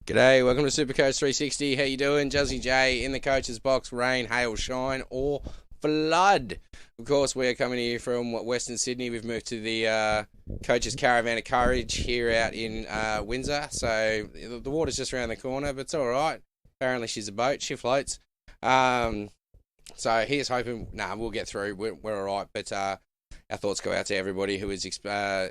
G'day, welcome to Supercoach 360. How you doing? Juzzy J in the coach's box. Rain, hail, shine, or flood. Of course, we're coming here from Western Sydney. We've moved to the coach's caravan of courage here out in Windsor. So the water's just around the corner, but it's all right. Apparently, she's a boat. She floats. So here's hoping. We'll get through. We're all right. But our thoughts go out to everybody who is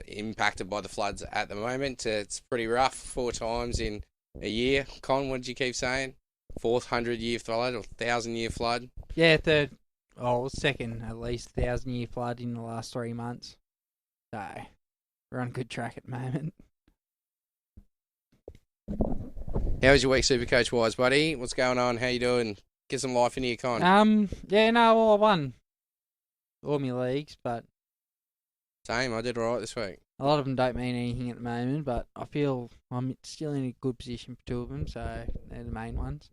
impacted by the floods at the moment. It's pretty rough. 4 times in a year. Con, what did you keep saying? 400-year flood or 1,000-year flood? Yeah, second at least 1,000-year flood in the last 3 months. So we're on good track at the moment. How was your week, Supercoach wise, buddy? What's going on? How you doing? Get some life into your con. I won all my leagues, but Same, I did all right this week. a lot of them don't mean anything at the moment, but I feel I'm still in a good position for 2 of them, so they're the main ones.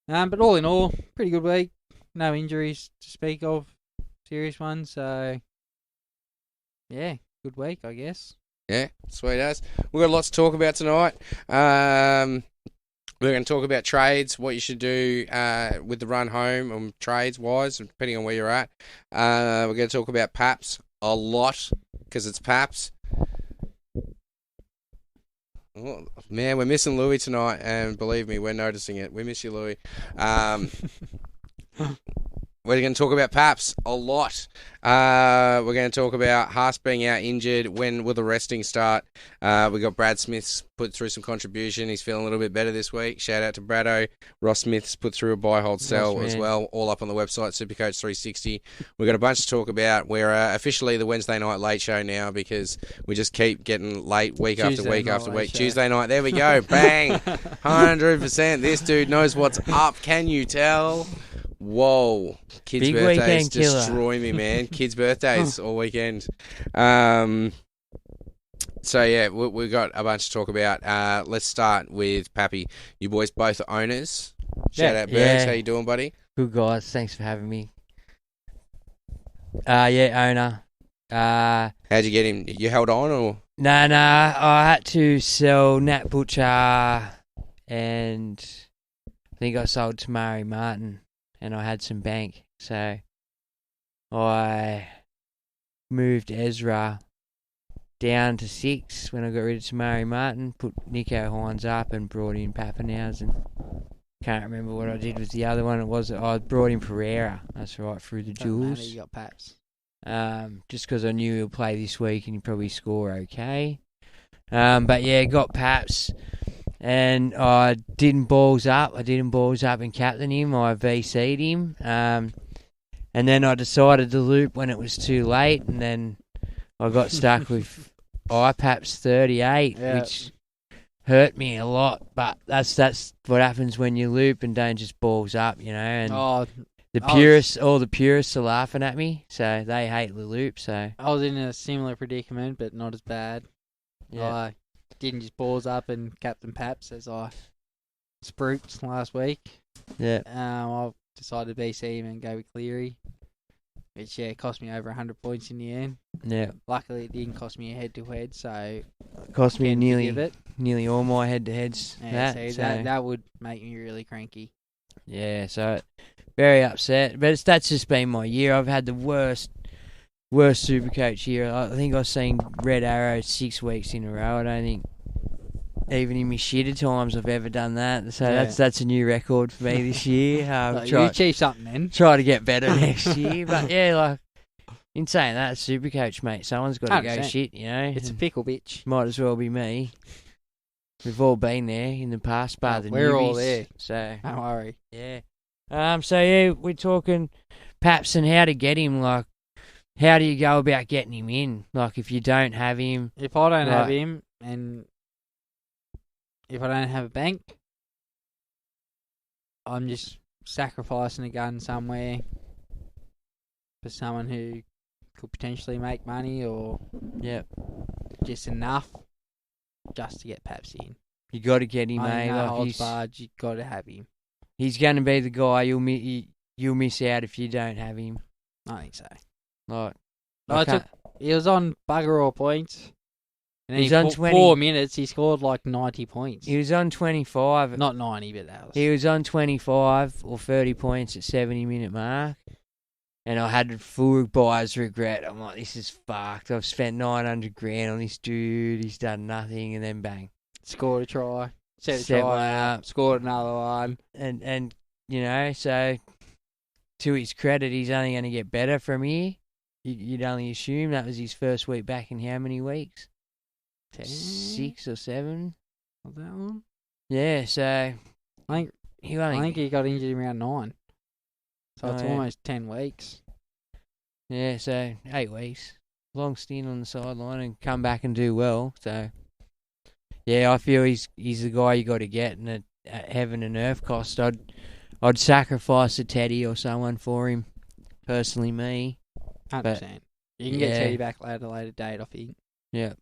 But all in all, pretty good week. No injuries to speak of, serious ones, so yeah, good week, I guess. Yeah, sweet as. We've got lots to talk about tonight. We're going to talk about trades, what you should do with the run home, trades-wise, depending on where you're at. We're going to talk about Paps a lot, because it's Paps. Oh, man, we're missing Louis tonight, and believe me, we're noticing it. We miss you, Louis. We're going to talk about Paps a lot. We're going to talk about Haas being out injured. When will the resting start? We got Brad Smith's put through some contribution. He's feeling a little bit better this week. Shout out to Brado. Ross Smith's put through a buy, hold, sell as well. All up on the website, Supercoach 360. We've got a bunch to talk about. We're officially the Wednesday night late show now because we just keep getting late week after week after week. Tuesday night, there we go. Bang. 100%. This dude knows what's up. Can you tell? Whoa. Kids' Big birthdays weekend killer. destroy me, man. Kids' birthdays all weekend. So, yeah, we've got a bunch to talk about. Let's start with Pappy. You boys both are owners. Shout out, Bergs. Yeah. How you doing, buddy? Good guys, thanks for having me. Owner. How'd you get him? You held on or? Nah, I had to sell Nat Butcher and I think I sold Tamari Martin and I had some bank. So I moved Ezra down to 6 when I got rid of Tamari Martin, put Nico Hines up and brought in Pappenhausen. Can't remember what I did with the other one. I brought in Pereira. That's right, through the duels. You got Paps. Just because I knew he'll play this week and he'd probably score okay. But yeah, got Paps. And I didn't balls up and captain him. I VC'd him. And then I decided to loop when it was too late. And then I got stuck with IPAPS 38, which hurt me a lot. But that's what happens when you loop and don't just balls up, you know. And all the purists are laughing at me, so they hate the loop. So I was in a similar predicament, but not as bad. yeah. I didn't just balls up and Captain Paps as I spruiked last week. Yeah. I decided to BC him and go with Cleary, which cost me over 100 points in the end. Yeah. Luckily, it didn't cost me a head-to-head, so It cost me nearly all my head-to-heads. That would make me really cranky. Yeah, so very upset. But that's just been my year. I've had the worst Supercoach year. I think I've seen Red Arrow 6 weeks in a row. I don't think even in my shitter times I've ever done that. So that's a new record for me this year. You achieve something then. Try to get better next year. But yeah, like in saying that, Supercoach, mate, someone's got to 100%. go shit, you know. It's a pickle bitch. Might as well be me. We've all been there in the past, bar the We're newbies, all there. So Don't worry. yeah. So yeah, we're talking Paps and how to get him. Like, how do you go about getting him in? Like, if you don't have him, If I don't have him, and if I don't have a bank, I'm just sacrificing a gun somewhere for someone who could potentially make money or just enough just to get Paps in. you got to get him. I Eh? know Like, holds barred, you got to have him. he's going to be the guy you'll miss out if you don't have him. I think so. Like, He was on bugger all points, And then He's on in 20 4 minutes, he scored like 90 points. He was on 25. Not 90, but that was... He was on 25 or 30 points at 70-minute mark. And I had full buyer's regret. I'm like, this is fucked. I've spent 900 grand on this dude. He's done nothing. And then bang. Scored a try. Set a Set try one up. up. Scored another one. And you know, so to his credit, he's only going to get better from here. You'd only assume that was his first week back in how many weeks? 10? 6 or 7. Was that one? Yeah, so I think he got injured in round 9. So it's yeah. almost 10 weeks. Yeah, so 8 weeks. Long stint on the sideline and come back and do well. So, yeah, I feel he's the guy you got to get, and at heaven and earth cost, I'd sacrifice a Teddy or someone for him. Personally, me. 100%. You can get Teddy back at a later date, I think. Yeah.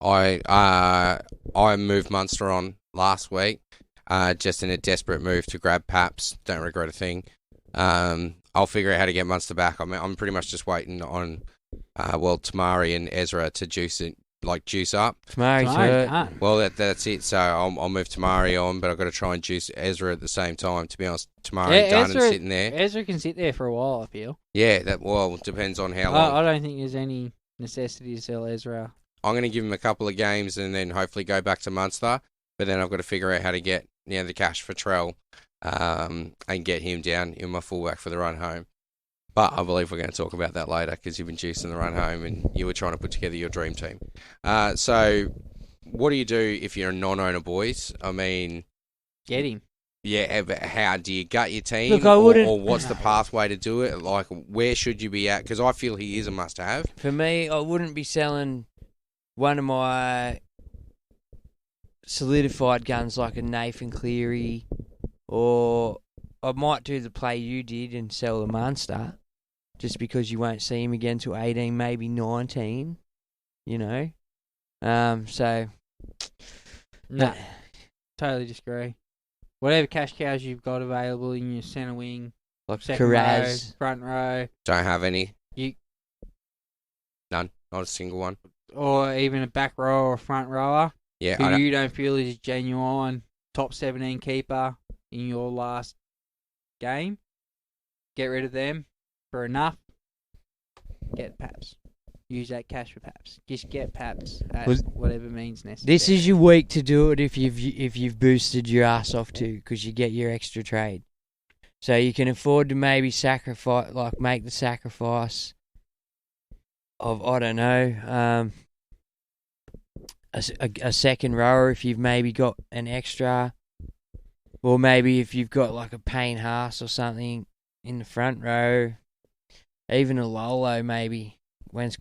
I moved Munster on last week, just in a desperate move to grab Paps. Don't regret a thing. I'll figure out how to get Munster back. I'm pretty much just waiting on, Tamari and Ezra to juice up. Tamari's hurt. Can't. Well, that's it. So I'll move Tamari on, but I've got to try and juice Ezra at the same time. To be honest, Tamari and Dunn's sitting there. Ezra can sit there for a while, I feel. Yeah, depends on how long. I don't think there's any necessity to sell Ezra. I'm going to give him a couple of games and then hopefully go back to Munster. But then I've got to figure out how to get the cash for Trell and get him down in my fullback for the run home. But I believe we're going to talk about that later because you've been juicing the run home and you were trying to put together your dream team. So what do you do if you're a non-owner, boys? I mean... Get him. Yeah, but how do you gut your team? Look, I wouldn't... or what's the pathway to do it? Like, where should you be at? Because I feel he is a must-have. For me, I wouldn't be selling one of my solidified guns like a Nathan Cleary, or I might do the play you did and sell the Munster, just because you won't see him again till 18, maybe 19, you know. So... No, totally disagree. Whatever cash cows you've got available in your centre wing, like second Carraz. row, front row. Don't have any. None. Not a single one. Or even a back row or a front rower Yeah, who you don't feel is a genuine top 17 keeper in your last game. Get rid of them for enough. Get Paps. Use that cash for Paps. Just get Paps at whatever means necessary. This is your week to do it if you've boosted your ass off too, because you get your extra trade. So you can afford to maybe make the sacrifice of, I don't know, a second rower if you've maybe got an extra, or maybe if you've got like a Payne Haas or something in the front row, even a Lolo maybe. Once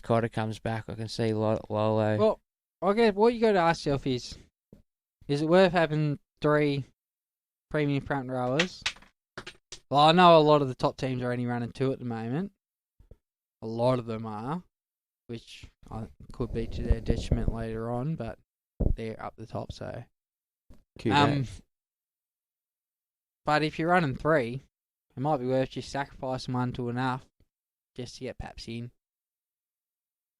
Cotter comes back, I can see Lolo. Well, I guess what you got to ask yourself is it worth having 3 premium front rowers? Well, I know a lot of the top teams are only running 2 at the moment. A lot of them are, which could be to their detriment later on, but they're up the top, so. But if you're running 3, it might be worth just sacrificing one to enough just to get Paps in.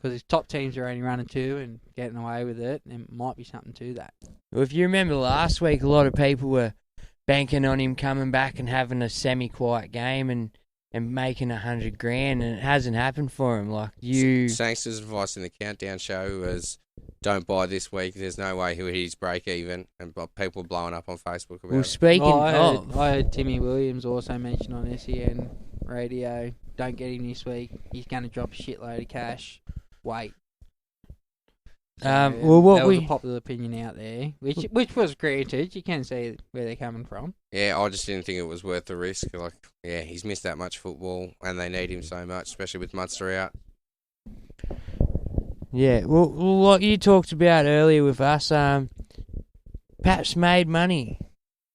Because if top teams are only running 2 and getting away with it, there might be something to that. Well, if you remember last week, a lot of people were banking on him coming back and having a semi-quiet game and making $100 grand, and it hasn't happened for him. Like Sangster's advice in the countdown show was, don't buy this week. There's no way he'll hit his break even, and people are blowing up on Facebook about well, it. speaking I heard Timmy Williams also mention on SEN radio, don't get him this week. He's going to drop a shitload of cash. Wait. So, well, what that was a popular opinion out there, which was granted. You can see where they're coming from. Yeah, I just didn't think it was worth the risk. Like, yeah, he's missed that much football, and they need him so much, especially with Munster out. Yeah, well, what you talked about earlier with us, Paps made money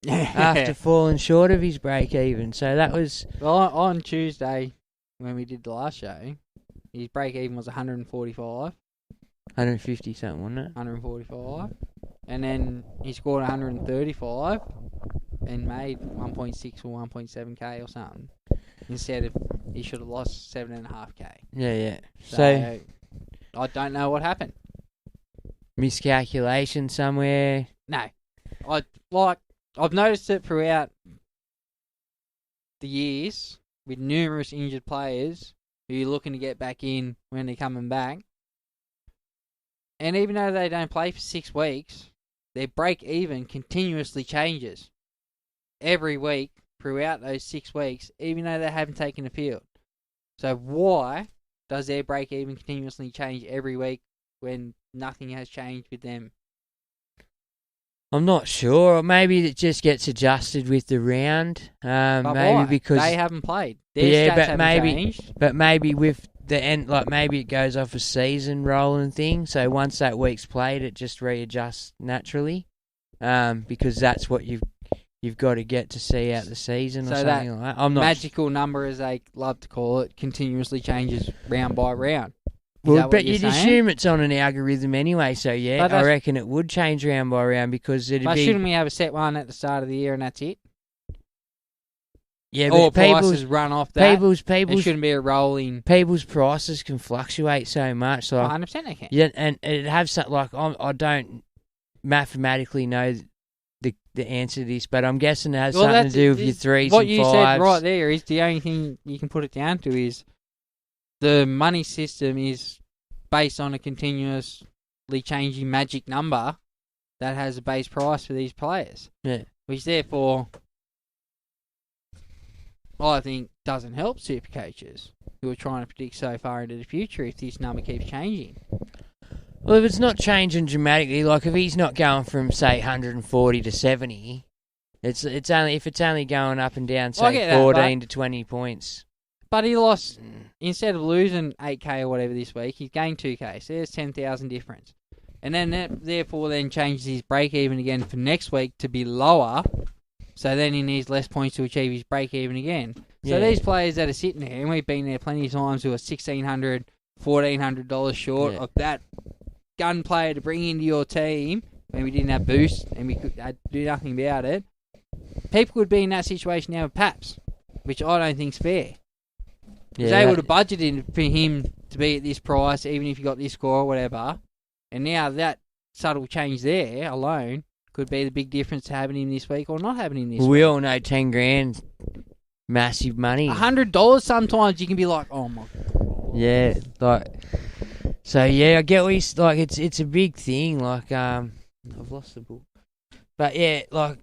after falling short of his break even. So that was on Tuesday when we did the last show. His break even was 145. 150 something, wasn't it? 145. And then he scored 135 and made 1.6 or 1.7k or something. Instead of, he should have lost 7.5k. Yeah. So I don't know what happened. miscalculation somewhere? No. I've noticed it throughout the years with numerous injured players who are looking to get back in when they're coming back. And even though they don't play for 6 weeks, their break-even continuously changes every week throughout those 6 weeks, even though they haven't taken the field. So why does their break-even continuously change every week when nothing has changed with them? I'm not sure. Maybe it just gets adjusted with the round. But maybe why? because They haven't played. Their stats haven't changed. But maybe with the end, like maybe it goes off a season rolling thing. So once that week's played, it just readjusts naturally. Because that's what you've got to get to see out the season or something like that. I'm not magical number, as they love to call it, continuously changes round by round. Well, but you'd assume it's on an algorithm anyway, so yeah, I reckon it would change round by round because it'd but be... shouldn't we have a set one at the start of the year and that's it? Yeah, or but prices run off that. It shouldn't be a rolling... People's prices can fluctuate so much. So 100% they can. Yeah, and it'd have something like... I don't mathematically know the answer to this, but I'm guessing it has something to do with your threes and fives. What you said right there is the only thing you can put it down to is the money system is based on a continuously changing magic number that has a base price for these players. Yeah. Which therefore, I think, doesn't help super coaches who are trying to predict so far into the future if this number keeps changing. Well, if it's not changing dramatically, like if he's not going from say 140 to 70, it's only going up and down, say 14 to 20 points. But he lost, instead of losing 8k or whatever this week, he's gained 2k. So there's 10,000 difference. And then that therefore changes his break even again for next week to be lower. So then he needs less points to achieve his break even again. So these players that are sitting there, and we've been there plenty of times, who are $1,600, $1,400 short of that gun player to bring into your team when we didn't have boost and we could do nothing about it. People could be in that situation now with Paps, which I don't think's fair. Because they would have budgeted for him to be at this price, even if he got this score or whatever. And now that subtle change there alone could be the big difference to having him this week or not having him this week. We all know 10 grand, massive money. $100 sometimes you can be like, oh my God. Yeah, like... So yeah, I get what he's like. It's a big thing. Like I've lost the book, but yeah, like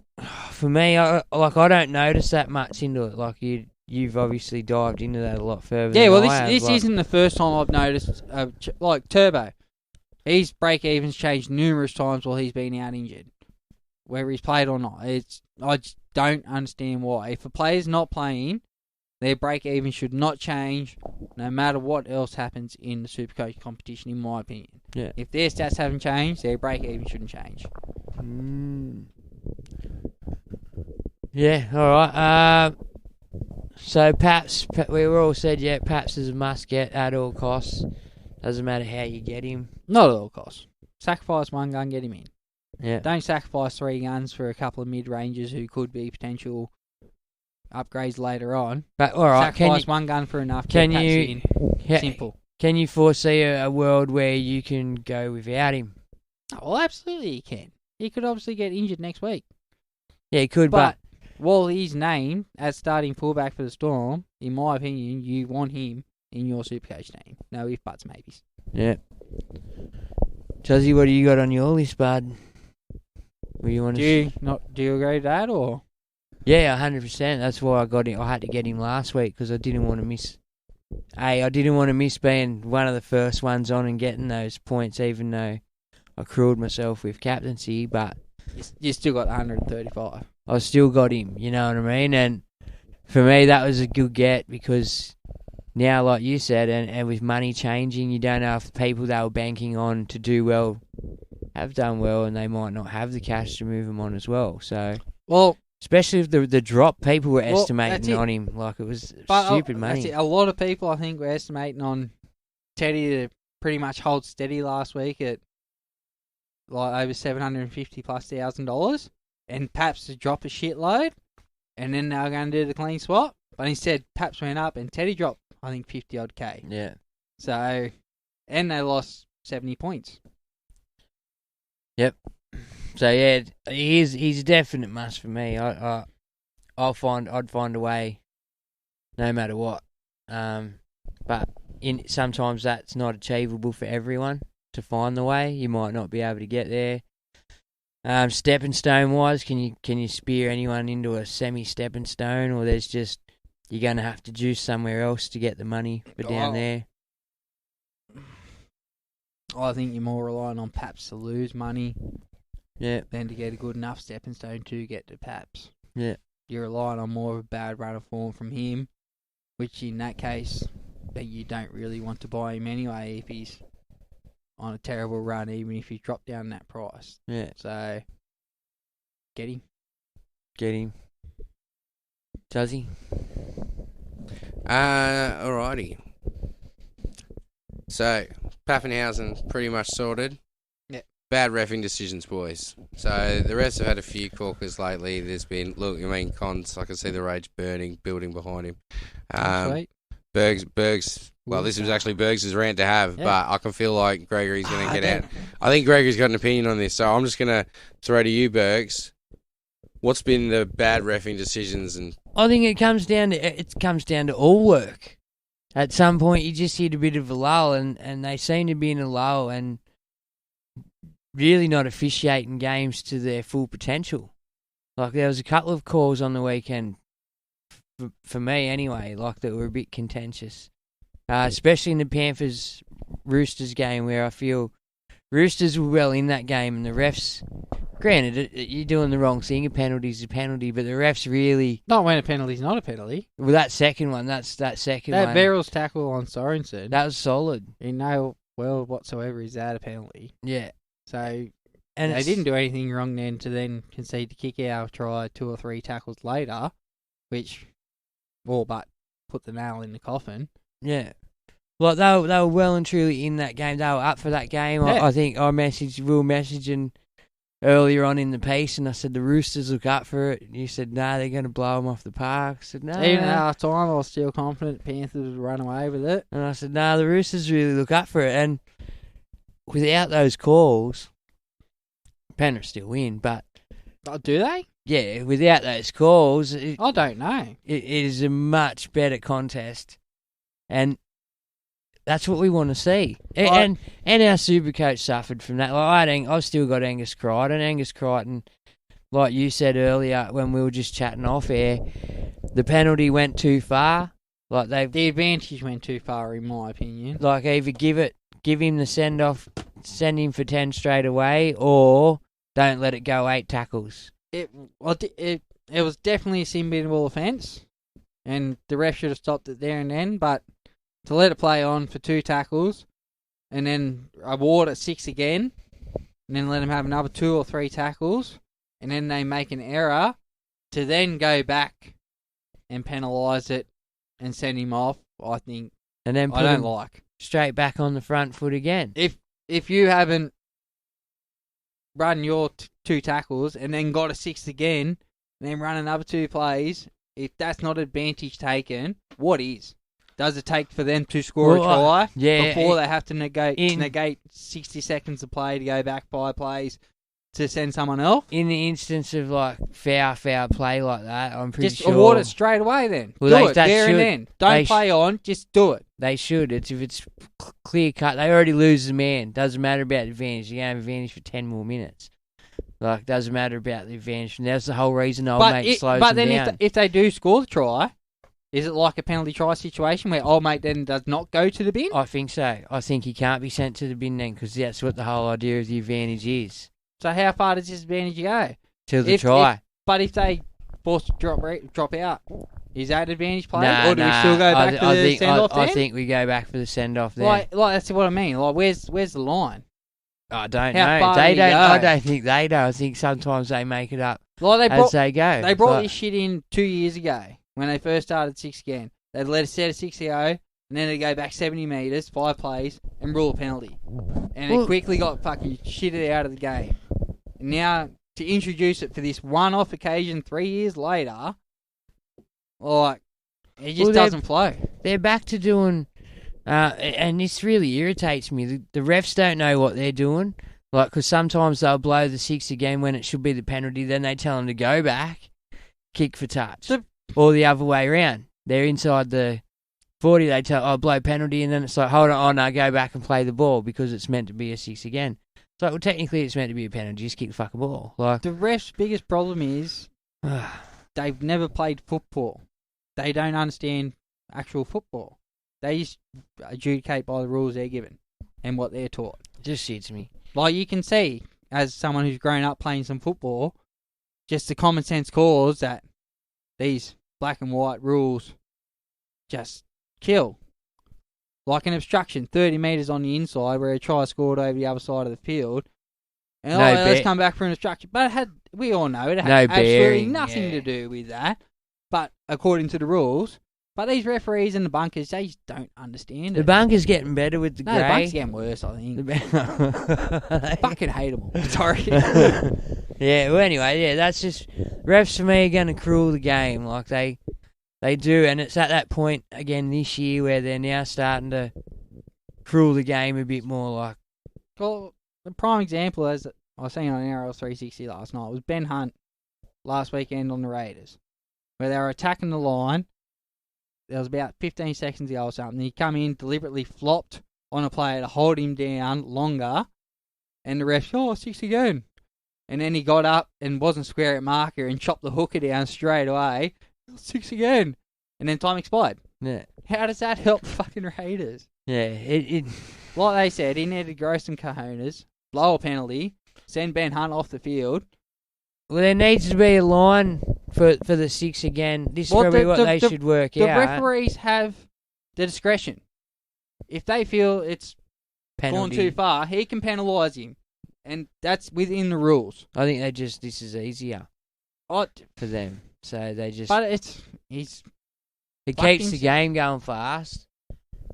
for me, I don't notice that much into it. Like you've obviously dived into that a lot further. Yeah, well, this isn't the first time I've noticed. Like Turbo, his break evens changed numerous times while he's been out injured, whether he's played or not. I just don't understand why. If a player's not playing, their break even should not change, no matter what else happens in the Supercoach competition, in my opinion. Yeah. If their stats haven't changed, their break even shouldn't change. Yeah, alright. So Paps, we were all said, Paps is a must get at all costs. Doesn't matter how you get him. Not at all costs. Sacrifice one gun, get him in. Yeah. Don't sacrifice 3 guns for a couple of mid-rangers who could be potential upgrades later on. But all right, sacrifice one gun for enough. Simple. Can you foresee a world where you can go without him? Oh, well, absolutely he can. He could obviously get injured next week. Yeah, he could, but while he's named as starting fullback for the Storm, in my opinion, you want him in your Supercoach team. No ifs, buts, maybes. Yeah. Juzzy, what do you got on your list, bud? Do you agree with that, or? Yeah, 100%. That's why I got him. I had to get him last week because I didn't want to miss. I didn't want to miss being one of the first ones on and getting those points, even though I crewed myself with captaincy. But you still got 135. I still got him. You know what I mean? And for me, that was a good get because now, like you said, and with money changing, you don't know if the people they were banking on to do well have done well, and they might not have the cash to move them on as well. So, especially if the drop, people were estimating on him like it was stupid money. A lot of people, I think, were estimating on Teddy to pretty much hold steady last week at like over $750,000+, and Paps to drop a shitload, and then they were going to do the clean swap. But instead, Paps went up and Teddy dropped, I think, 50-odd K. Yeah. So, and they lost 70 points. So yeah, he's a definite must for me. I'd find a way, no matter what. But sometimes that's not achievable for everyone to find the way. You might not be able to get there. Stepping stone wise, can you spear anyone into a semi stepping stone, or there's just you're gonna have to juice somewhere else to get the money for down there? I think you're more relying on Paps to lose money. Yeah. Than to get a good enough stepping stone to get to Paps. Yeah. You're relying on more of a bad run of form from him, which in that case, that you don't really want to buy him anyway if he's on a terrible run, even if you drop down that price. Yeah. So, get him. Does he? Alrighty. So, Pappenhausen pretty much sorted. Yep. Bad reffing decisions, boys. So, the refs have had a few corkers lately. There's been, Cons, I can see the rage building behind him. Sweet. Bergs, well, this was actually Bergs' rant to have, Yeah. but I can feel like Gregory's going to get out. I think Gregory's got an opinion on this, so I'm just going to throw to you, Bergs. What's been the bad reffing decisions? And I think it comes down to all work. At some point, you just hit a bit of a lull, and they seem to be in a lull and really not officiating games to their full potential. Like, there was a couple of calls on the weekend, for me anyway, like that were a bit contentious. Especially in the Panthers-Roosters game, where I feel Roosters were well in that game, and the refs, granted, you're doing the wrong thing, a penalty's a penalty, but the refs really... Not when a penalty's not a penalty. Well, that second one, that second one... That Verrills tackle on Sorensen. That was solid. In no world whatsoever is that a penalty. Yeah. So, And they didn't do anything wrong then to then concede to kick out, try 2 or 3 tackles later, which all but put the nail in the coffin. Yeah. Well, they were well and truly in that game. They were up for that game. Yeah. I think we were messaging earlier on in the piece, and I said the Roosters look up for it. And you said, no, they're going to blow them off the park. I said, no. Even at half time, I was still confident Panthers would run away with it. And I said, no, the Roosters really look up for it. And without those calls, Penrith still win. But Oh, do they? yeah, without those calls, I don't know. it is a much better contest. And that's what we want to see. And our Supercoach suffered from that. Like, I've still got Angus Crichton. Angus Crichton, like you said earlier when we were just chatting off air, the penalty went too far. Like The advantage went too far, in my opinion. like either give him the send off, send him for 10 straight away, or don't let it go 8 tackles. It was definitely a sin-binnable offence, and the ref should have stopped it there and then, but to let it play on for 2 tackles, and then award at 6 again, and then let him have another 2 or 3 tackles, and then they make an error, to then go back and penalise it and send him off, I think, And then I put don't him like. straight back on the front foot again. If you haven't run your 2 tackles and then got a 6 again, and then run another 2 plays, if that's not advantage taken, what is? Does it take for them to score a try before they have to negate 60 seconds of play to go back 5 plays to send someone else? In the instance of like foul play like that, I'm pretty Just sure award it straight away then. Well, do it that there and should- then. Don't play on, just do it. they should. If it's clear cut, they already lose the man. Doesn't matter about the advantage. You're gonna have advantage for 10 more minutes. Like, doesn't matter about the advantage. And that's the whole reason old mate slows But them then down. if they do score the try, is it like a penalty try situation where old mate then does not go to the bin? I think so. I think he can't be sent to the bin then, because that's what the whole idea of the advantage is. So how far does this advantage go? Till the try. But if they force to drop out, is that advantage play? Nah, Or do we still go back to the send-off I then? think we go back for the send-off then. Like that's what I mean. Like, where's the line? I don't how know. far They do you don't. go? I don't think they do. I think sometimes they make it up Like as they go. they brought Like, this shit in 2 years ago when they first started 6 again. They'd let a set of 6 go, and then they'd go back 70 metres, 5 plays, and rule a penalty. And it quickly got fucking shitted out of the game. And now, to introduce it for this one-off occasion 3 years later, like, it just doesn't flow. they're back to doing, and this really irritates me. The refs don't know what they're doing. Like, because sometimes they'll blow the 6 again when it should be the penalty. Then they tell them to go back, kick for touch. Or the other way around. They're inside the 40, they tell, blow penalty, and then it's like, hold on, no, go back and play the ball because it's meant to be a 6 again. It's like, well, technically it's meant to be a penalty, just kick the fucking ball. Like, The refs' biggest problem is they've never played football. They don't understand actual football. They just adjudicate by the rules they're given and what they're taught. just shits me. Like you can see, as someone who's grown up playing some football, just the common sense calls that these black and white rules just kill. Like an obstruction, 30 metres on the inside where a try scored over the other side of the field. And let's come back for an obstruction. But we all know it had absolutely nothing to do with that. But according to the rules, but these referees and the bunkers, they just don't understand it. The bunker's getting better with the grey. The bunker's getting worse, I think. Fucking hate them all. Sorry. Yeah, well, anyway, yeah, that's just... Refs, for me, are going to cruel the game. Like, they do, and it's at that point, again, this year, where they're now starting to cruel the game a bit more, like... Well, the prime example, as I was saying on NRL 360 last night, was Ben Hunt last weekend on the Raiders, where they were attacking the line. There was about 15 seconds to go or something. He come in, deliberately flopped on a player to hold him down longer, and the ref, 6 again. And then he got up and wasn't square at marker and chopped the hooker down straight away. 6 again. And then time expired. Yeah. How does that help fucking Raiders? Yeah, it Like they said, he needed to grow some cojones, blow a penalty, send Ben Hunt off the field. Well, there needs to be a line for the 6 again. This is probably what they should work out. The referees have the discretion. If they feel it's gone too far, he can penalise him. And that's within the rules. I think this is easier for them. So they just... But it keeps the game going fast.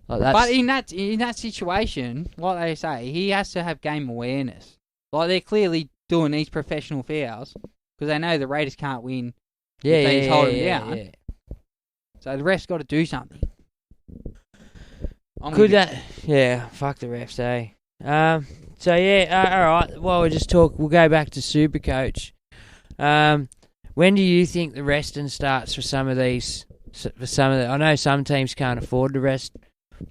Like but in that situation, like they say, he has to have game awareness. Like they're clearly doing these professional fouls because they know the Raiders can't win if they just hold him down. Yeah. So the refs got to do something. Fuck the refs, eh? So yeah, all right. Well, we'll go back to Supercoach. When do you think the resting starts for some of these? I know some teams can't afford to rest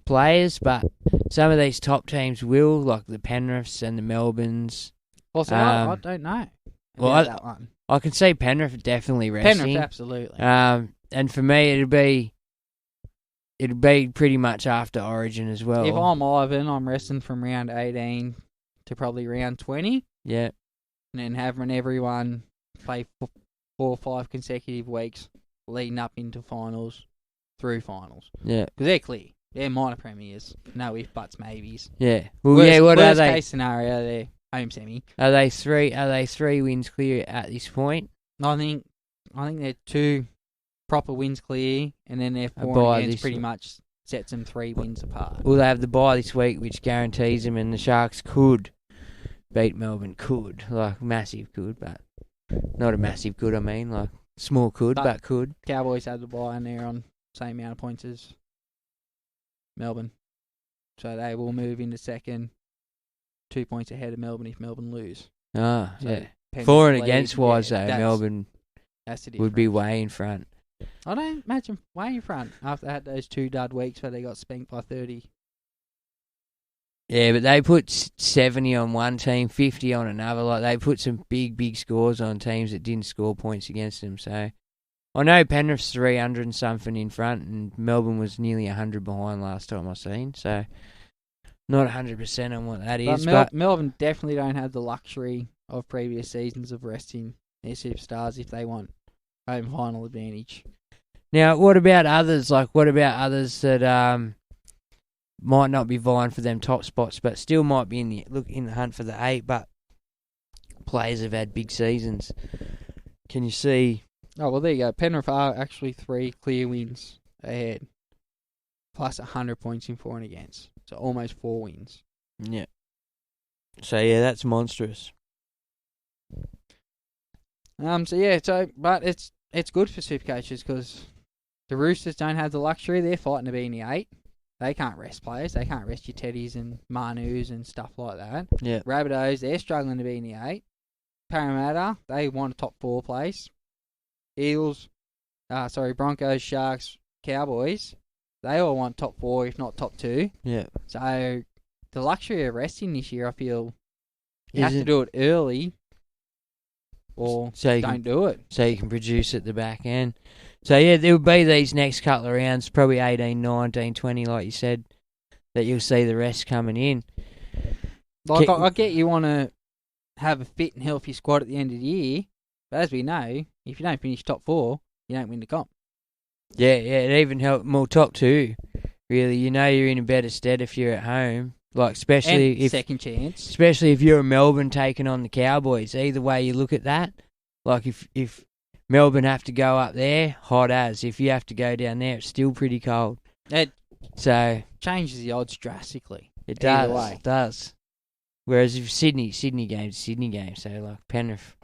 players, but some of these top teams will, like the Penriths and the Melbournes. Also, I don't know. Well, that one. I can see Penrith definitely resting. Penrith, absolutely. And for me, it'd be pretty much after Origin as well. If I'm Ivan, I'm resting from round 18 to probably round 20. Yeah. And then having everyone play 4 or 5 consecutive weeks leading up into finals, through finals. Yeah. Because they're clear. They're minor premiers. No ifs, buts, maybes. Yeah. Well, worst are they? Case scenario, they're home semi. Are they 3 wins clear at this point? I think they're 2 proper wins clear, and then their 4 against pretty much sets them 3 wins apart. Well, they have the bye this week, which guarantees them, and the Sharks could beat Melbourne. Like massive could, but not a massive could. I mean, like small could, but could. Cowboys have the bye, and they're on same amount of points as Melbourne, so they will move into second, 2 points ahead of Melbourne if Melbourne lose. So yeah. Penrith For and against wise, though, Melbourne would be way in front. I don't imagine way in front after they had those 2 dud weeks where they got spanked by 30. Yeah, but they put 70 on one team, 50 on another. Like they put some big scores on teams that didn't score points against them. So I know Penrith's 300 and something in front, and Melbourne was nearly 100 behind last time I seen. So not 100% on what that is. But Melbourne definitely don't have the luxury of previous seasons of resting their superstars if they want home final advantage. Now, what about others? Like, what about others that might not be vying for them top spots, but still might be in the hunt for the 8? But players have had big seasons. Can you see? Oh well, there you go. Penrith are actually 3 clear wins ahead, plus 100 points in for and against, so almost 4 wins. Yeah. So yeah, that's monstrous. But it's good for Supercoaches because the Roosters don't have the luxury. They're fighting to be in the 8. they can't rest players. They can't rest your Teddies and Manus and stuff like that. Yeah. Rabbitohs, they're struggling to be in the 8. Parramatta, they want a top 4 place. Broncos, Sharks, Cowboys, they all want top 4, if not top 2. Yeah. So the luxury of resting this year, I feel, you have to do it early, or don't do it. So you can produce at the back end. So, yeah, there will be these next couple of rounds, probably 18, 19, 20, like you said, that you'll see the rest coming in. Like, I get you want to have a fit and healthy squad at the end of the year, but as we know, if you don't finish top 4, you don't win the comp. Yeah, it even helps more top 2. Really, you know you're in a better stead if you're at home. Like, especially if second chance. Especially if you're a Melbourne taking on the Cowboys. Either way you look at that, like if Melbourne have to go up there, hot as. If you have to go down there, it's still pretty cold. It So changes the odds drastically. It Either does. way. It does. Whereas if Sydney games, so like Penrith,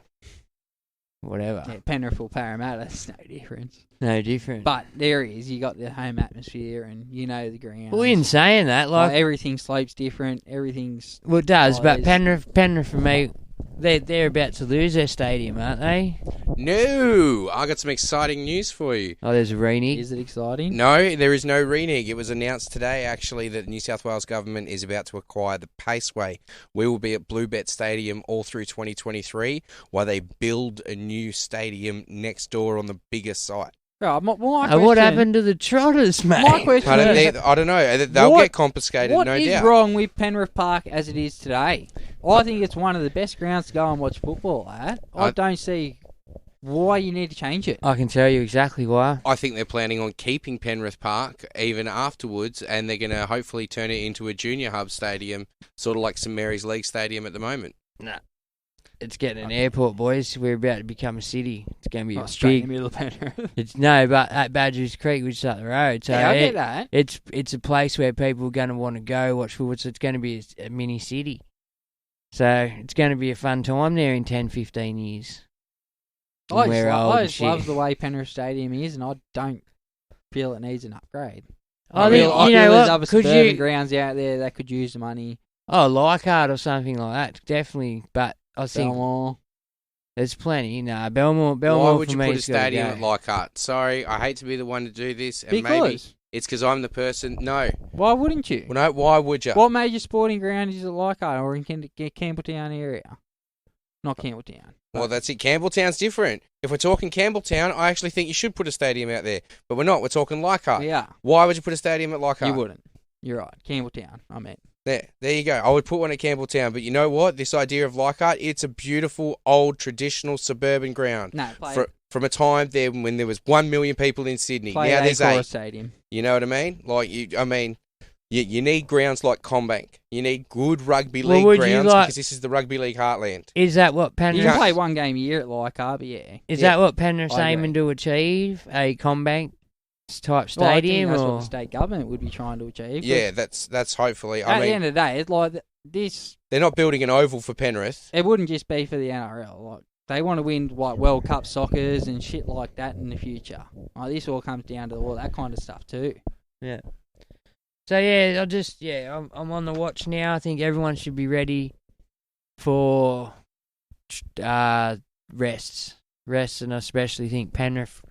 whatever. Yeah, Penrith or Parramatta, it's no difference. No different. But there is, you got the home atmosphere and you know the ground. Well, in saying that, like everything slopes different, everything's... Well, it does, but size. Penrith for me, they're about to lose their stadium, aren't they? No, I got some exciting news for you. Oh, there's a renege. Is it exciting? No, there is no renege. It was announced today, actually, that the New South Wales government is about to acquire the Paceway. We will be at Bluebet Stadium all through 2023 while they build a new stadium next door on the bigger site. Right, What happened to the Trotters, mate? My question I don't know. They'll get confiscated, no doubt. What is wrong with Penrith Park as it is today? I think it's one of the best grounds to go and watch football at. I don't see why you need to change it. I can tell you exactly why. I think they're planning on keeping Penrith Park even afterwards, and they're going to hopefully turn it into a junior hub stadium, sort of like St Mary's League Stadium at the moment. Nah. It's getting an airport, boys. We're about to become a city. It's going to be straight big. in the middle of Penrith. But at Badgers Creek, which is up the road. So yeah, I get that. It's a place where people are going to want to go watch football. So it's going to be a mini city. So it's going to be a fun time there in 10, 15 years. I just love the way Penrith Stadium is, and I don't feel it needs an upgrade. I feel there's other Could suburban grounds out there that could use the money. Oh, Leichhardt or something like that, definitely. But I think Belmore. There's plenty. Nah, Belmore. Why would for you me put a has gotta stadium go. at Leichhardt? Sorry, I hate to be the one to do this, and Because. maybe it's because I'm the person. No. Why wouldn't you? Well, no, why would you? What major sporting ground is it Leichhardt or in Campbelltown area? Not Campbelltown. Well, that's it. Campbelltown's different. If we're talking Campbelltown, I actually think you should put a stadium out there. But we're not. We're talking Leichhardt. Yeah. Why would you put a stadium at Leichhardt? You wouldn't. You're right. Campbelltown, I meant. There you go. I would put one at Campbelltown. But you know what? This idea of Leichhardt, it's a beautiful, old, traditional suburban ground. No, from a time there when there was 1 million people in Sydney. Now there's 8. Stadium. You know what I mean? You need grounds like Combank. You need good rugby league grounds because this is the rugby league heartland. Is that what Penrith... You can play one game a year at Leichhardt, but yeah. Is that what Penrith's aiming to achieve? A Combank type stadium? Well, I think that's what the state government would be trying to achieve. Yeah, that's hopefully... At the end of the day, it's like this... They're not building an oval for Penrith. It wouldn't just be for the NRL. Like, they want to win like World Cup soccers and shit like that in the future. Like, this all comes down to all that kind of stuff too. Yeah. So yeah, I'm on the watch now. I think everyone should be ready for rests, and I especially think Penrith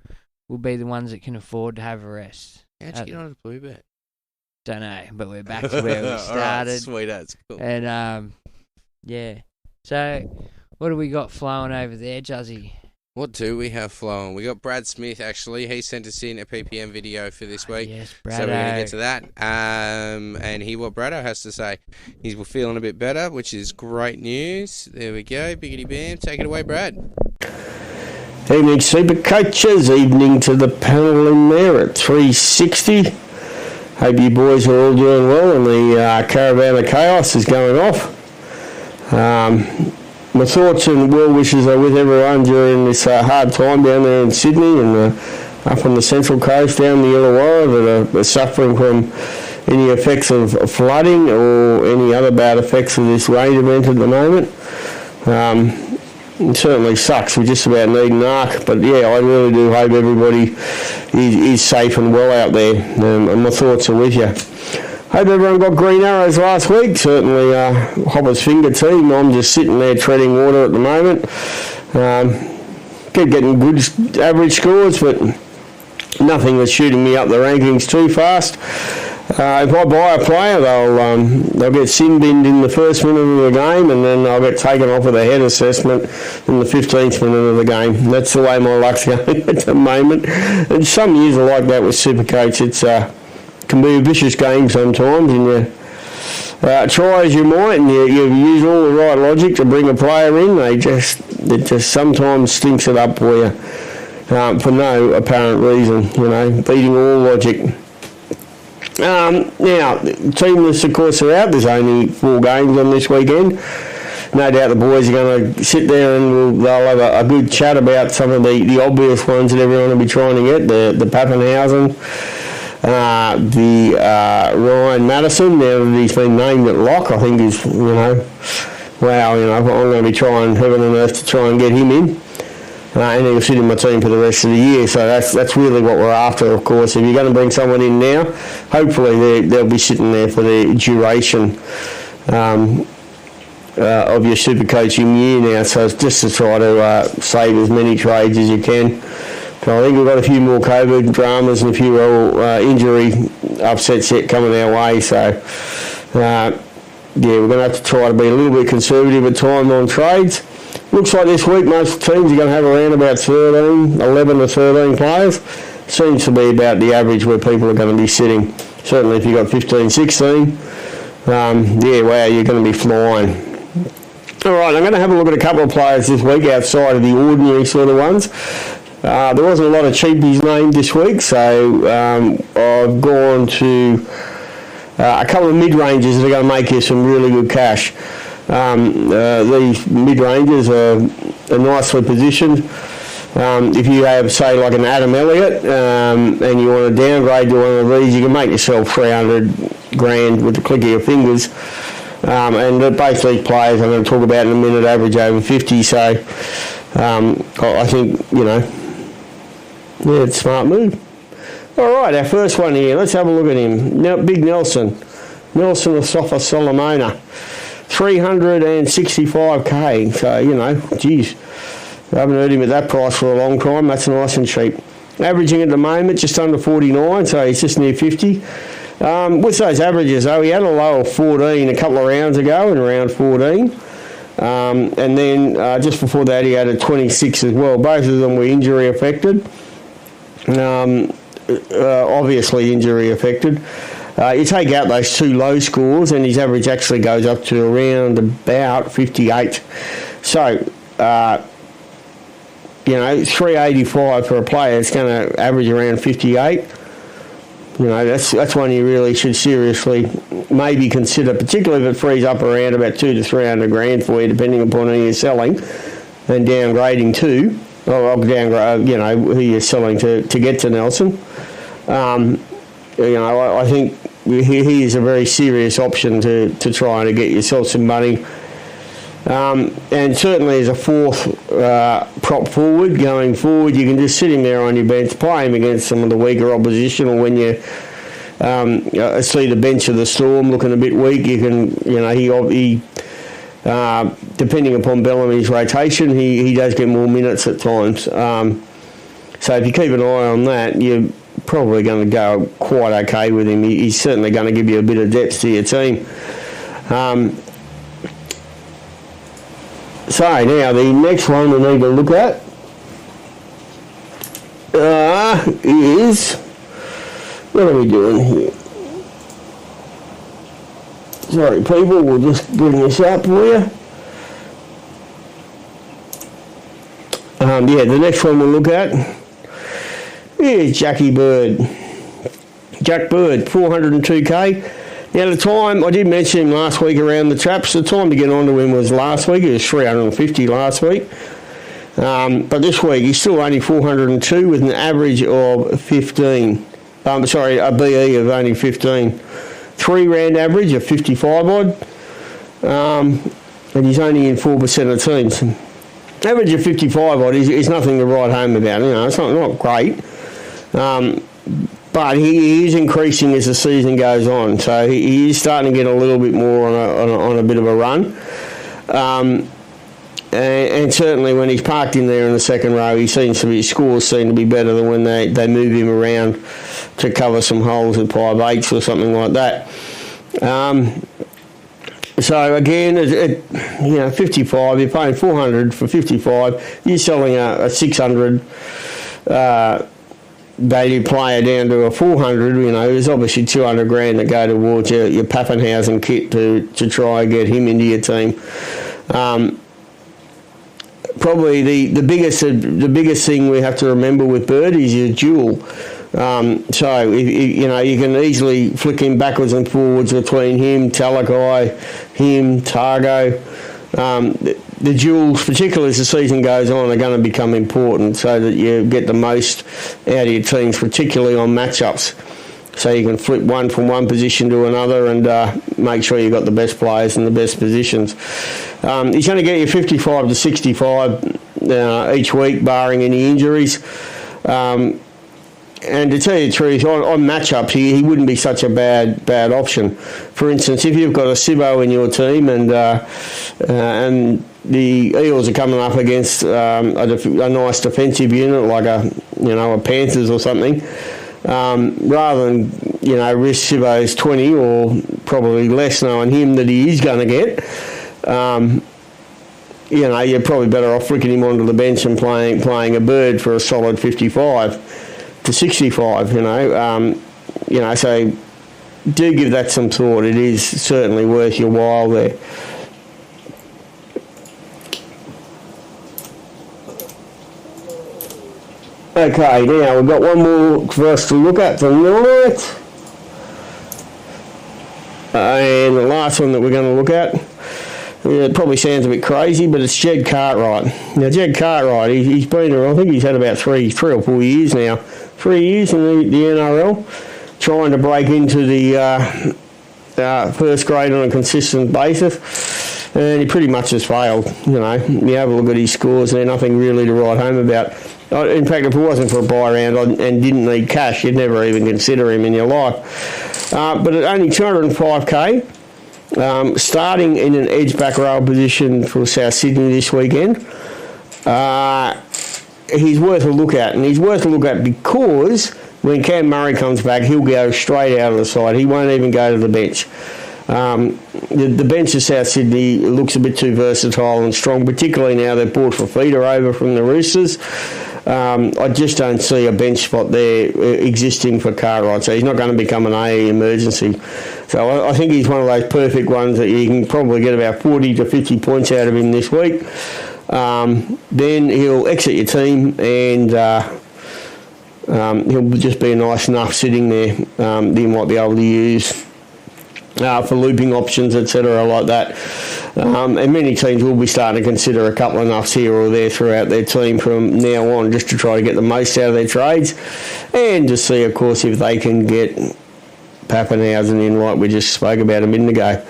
will be the ones that can afford to have a rest. How'd you get on a Bluebet? Don't know, but we're back to where we started. Right, sweet, that's cool. And yeah. So what do we got flowing over there, Juzzy? What do we have flowing? We got Brad Smith, actually. He sent us in a PPM video for this week. Yes, Brado. So we're going to get to that. And hear what Brado has to say. He's feeling a bit better, which is great news. There we go. Biggity bam. Take it away, Brad. Evening, Supercoaches. Evening to the panel in there at 360. Hope you boys are all doing well and the caravan of chaos is going off. My thoughts and well wishes are with everyone during this hard time down there in Sydney and up on the Central Coast down the Illawarra that are suffering from any effects of flooding or any other bad effects of this rain event at the moment. it certainly sucks. We just about need an arc. But, yeah, I really do hope everybody is safe and well out there. And my thoughts are with you. Hope everyone got green arrows last week. Certainly Hopper's finger team. I'm just sitting there treading water at the moment. Keep getting good average scores, but nothing that's shooting me up the rankings too fast. If I buy a player, they'll get sin-binned in the first minute of the game, and then I'll get taken off with a head assessment in the 15th minute of the game. That's the way my luck's going at the moment. And some years are like that with Supercoach. It's can be a vicious game sometimes, and you try as you might, and you use all the right logic to bring a player in. It just sometimes stinks it up for you for no apparent reason. Beating all logic. Now, teamless, of course, are out. There's only 4 games on this weekend. No doubt the boys are going to sit there and they'll have a good chat about some of the obvious ones that everyone will be trying to get. The Pappenhausen, the Ryan Madison, now that he's been named at lock, I think is, wow, I'm going to be trying heaven and earth to try and get him in. And he'll sit in my team for the rest of the year. So that's really what we're after, of course. If you're going to bring someone in now, hopefully they'll be sitting there for the duration of your Supercoaching year now. So it's just to try to save as many trades as you can. So I think we've got a few more COVID dramas and a few injury upsets yet coming our way. So, we're going to have to try to be a little bit conservative at times on trades. Looks like this week most teams are going to have around about 11 to 13 players. Seems to be about the average where people are going to be sitting. Certainly if you've got 15, 16, wow, you're going to be flying. All right, I'm going to have a look at a couple of players this week outside of the ordinary sort of ones. There wasn't a lot of cheapies named this week, so I've gone to a couple of mid-rangers that are going to make you some really good cash. These mid-rangers are nicely positioned. If you have, say, like an Adam Elliott and you want to downgrade to one of these, you can make yourself $300,000 with the click of your fingers. And both these players I'm going to talk about in a minute average over 50, so I think, it's a smart move. All right, our first one here, let's have a look at him. Now, Big Nelson of Sofa Solomona. 365k, so, geez, I haven't heard him at that price for a long time. That's nice and cheap. Averaging at the moment just under 49, so he's just near 50. With those averages, though, he had a low of 14 a couple of rounds ago in round 14. And then just before that, he had a 26 as well. Both of them were injury affected. Obviously injury affected. You take out those 2 low scores and his average actually goes up to around about 58. So, 385 for a player, it's going to average around 58. That's one you really should seriously maybe consider, particularly if it frees up around about 200 to 300 grand for you, depending upon who you're selling, and downgrading to, or downgrade, who you're selling to get to Nelson. I think he is a very serious option to try and get yourself some money. And certainly as a fourth prop forward going forward, you can just sit him there on your bench, play him against some of the weaker opposition, or when you see the bench of the Storm looking a bit weak, you can, he depending upon Bellamy's rotation, he does get more minutes at times. So if you keep an eye on that, you're probably going to go quite okay with him. He's certainly going to give you a bit of depth to your team. So now the next one we need to look at is, what are we doing here? Sorry people, we'll just bring this up for you. The next one we'll look at is Jackie Bird. Jack Bird, 402k. Now, the time, I did mention him last week around the traps. The time to get onto him was last week. It was 350 last week. But this week, he's still only 402 with an average of 15. A BE of only 15. 3-round average of 55 odd. And he's only in 4% of teams. average of 55 odd is nothing to write home about. You know, it's not great. But he is increasing as the season goes on, so he is starting to get a little bit more on a bit of a run. And certainly when he's parked in there in the second row, his scores seem to be better than when they move him around to cover some holes at 5/8 or something like that. So again, 55. You're paying $400 for 55. You're selling a 600 value player down to a 400. You know, there's obviously 200 grand to go towards your Pappenhausen kit to try and get him into your team. Probably the biggest thing we have to remember with Bird is your duel. So you can easily flick him backwards and forwards between him, Talakai, him, Targo. The duels, particularly as the season goes on, are going to become important so that you get the most out of your teams, particularly on matchups. So you can flip one from one position to another and make sure you've got the best players in the best positions. He's going to get you 55 to 65 each week, barring any injuries. And to tell you the truth, on matchups, he wouldn't be such a bad option. For instance, if you've got a Sibbo in your team and the Eels are coming up against a nice defensive unit like a Panthers or something, rather than risk Sibbo's 20 or probably less, knowing him that he is going to get, you're probably better off flicking him onto the bench and playing a Bird for a solid 55 to 65. So do give that some thought. It is certainly worth your while there. Okay, now we've got one more for us to look at tonight. And the last one that we're going to look at, it probably sounds a bit crazy, but it's Jed Cartwright. Now, Jed Cartwright, he's been around, I think he's had about three or 4 years now. 3 years in the NRL, trying to break into the first grade on a consistent basis. And he pretty much has failed. You have a look at his scores, they're nothing really to write home about. In fact, if it wasn't for a buy round and didn't need cash, you'd never even consider him in your life. But at only 205k, starting in an edge back row position for South Sydney this weekend, he's worth a look at. And he's worth a look at because when Cam Murray comes back, he'll go straight out of the side. He won't even go to the bench. The bench of South Sydney looks a bit too versatile and strong, particularly now they've brought Fafita over from the Roosters. I just don't see a bench spot there existing for Cartwright, so he's not going to become an AE emergency. So I think he's one of those perfect ones that you can probably get about 40 to 50 points out of him this week. Then he'll exit your team and he'll just be a nice enough sitting there that you might be able to use for looping options, etc., like that. And many teams will be starting to consider a couple of nuffs here or there throughout their team from now on, just to try to get the most out of their trades and to see, of course, if they can get Pappenhausen in like we just spoke about a minute ago.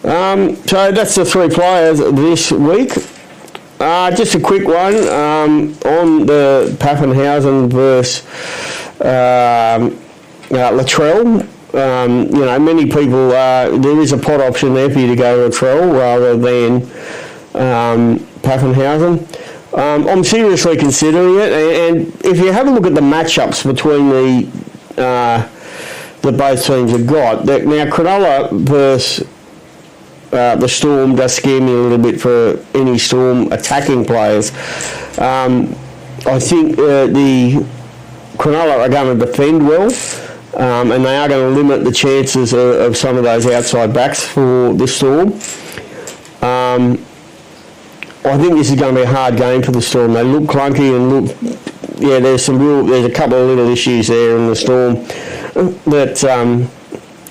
So that's the three players this week. Just a quick one on the Pappenhausen versus Latrell. Many people, there is a pot option there for you to go Latrell rather than Pappenhausen. I'm seriously considering it, and if you have a look at the matchups between the both teams have got, now Cronulla versus the Storm does scare me a little bit for any Storm attacking players. I think the Cronulla are going to defend well. And they are going to limit the chances of some of those outside backs for the Storm. I think this is going to be a hard game for the Storm. They look clunky and there's a couple of little issues there in the Storm that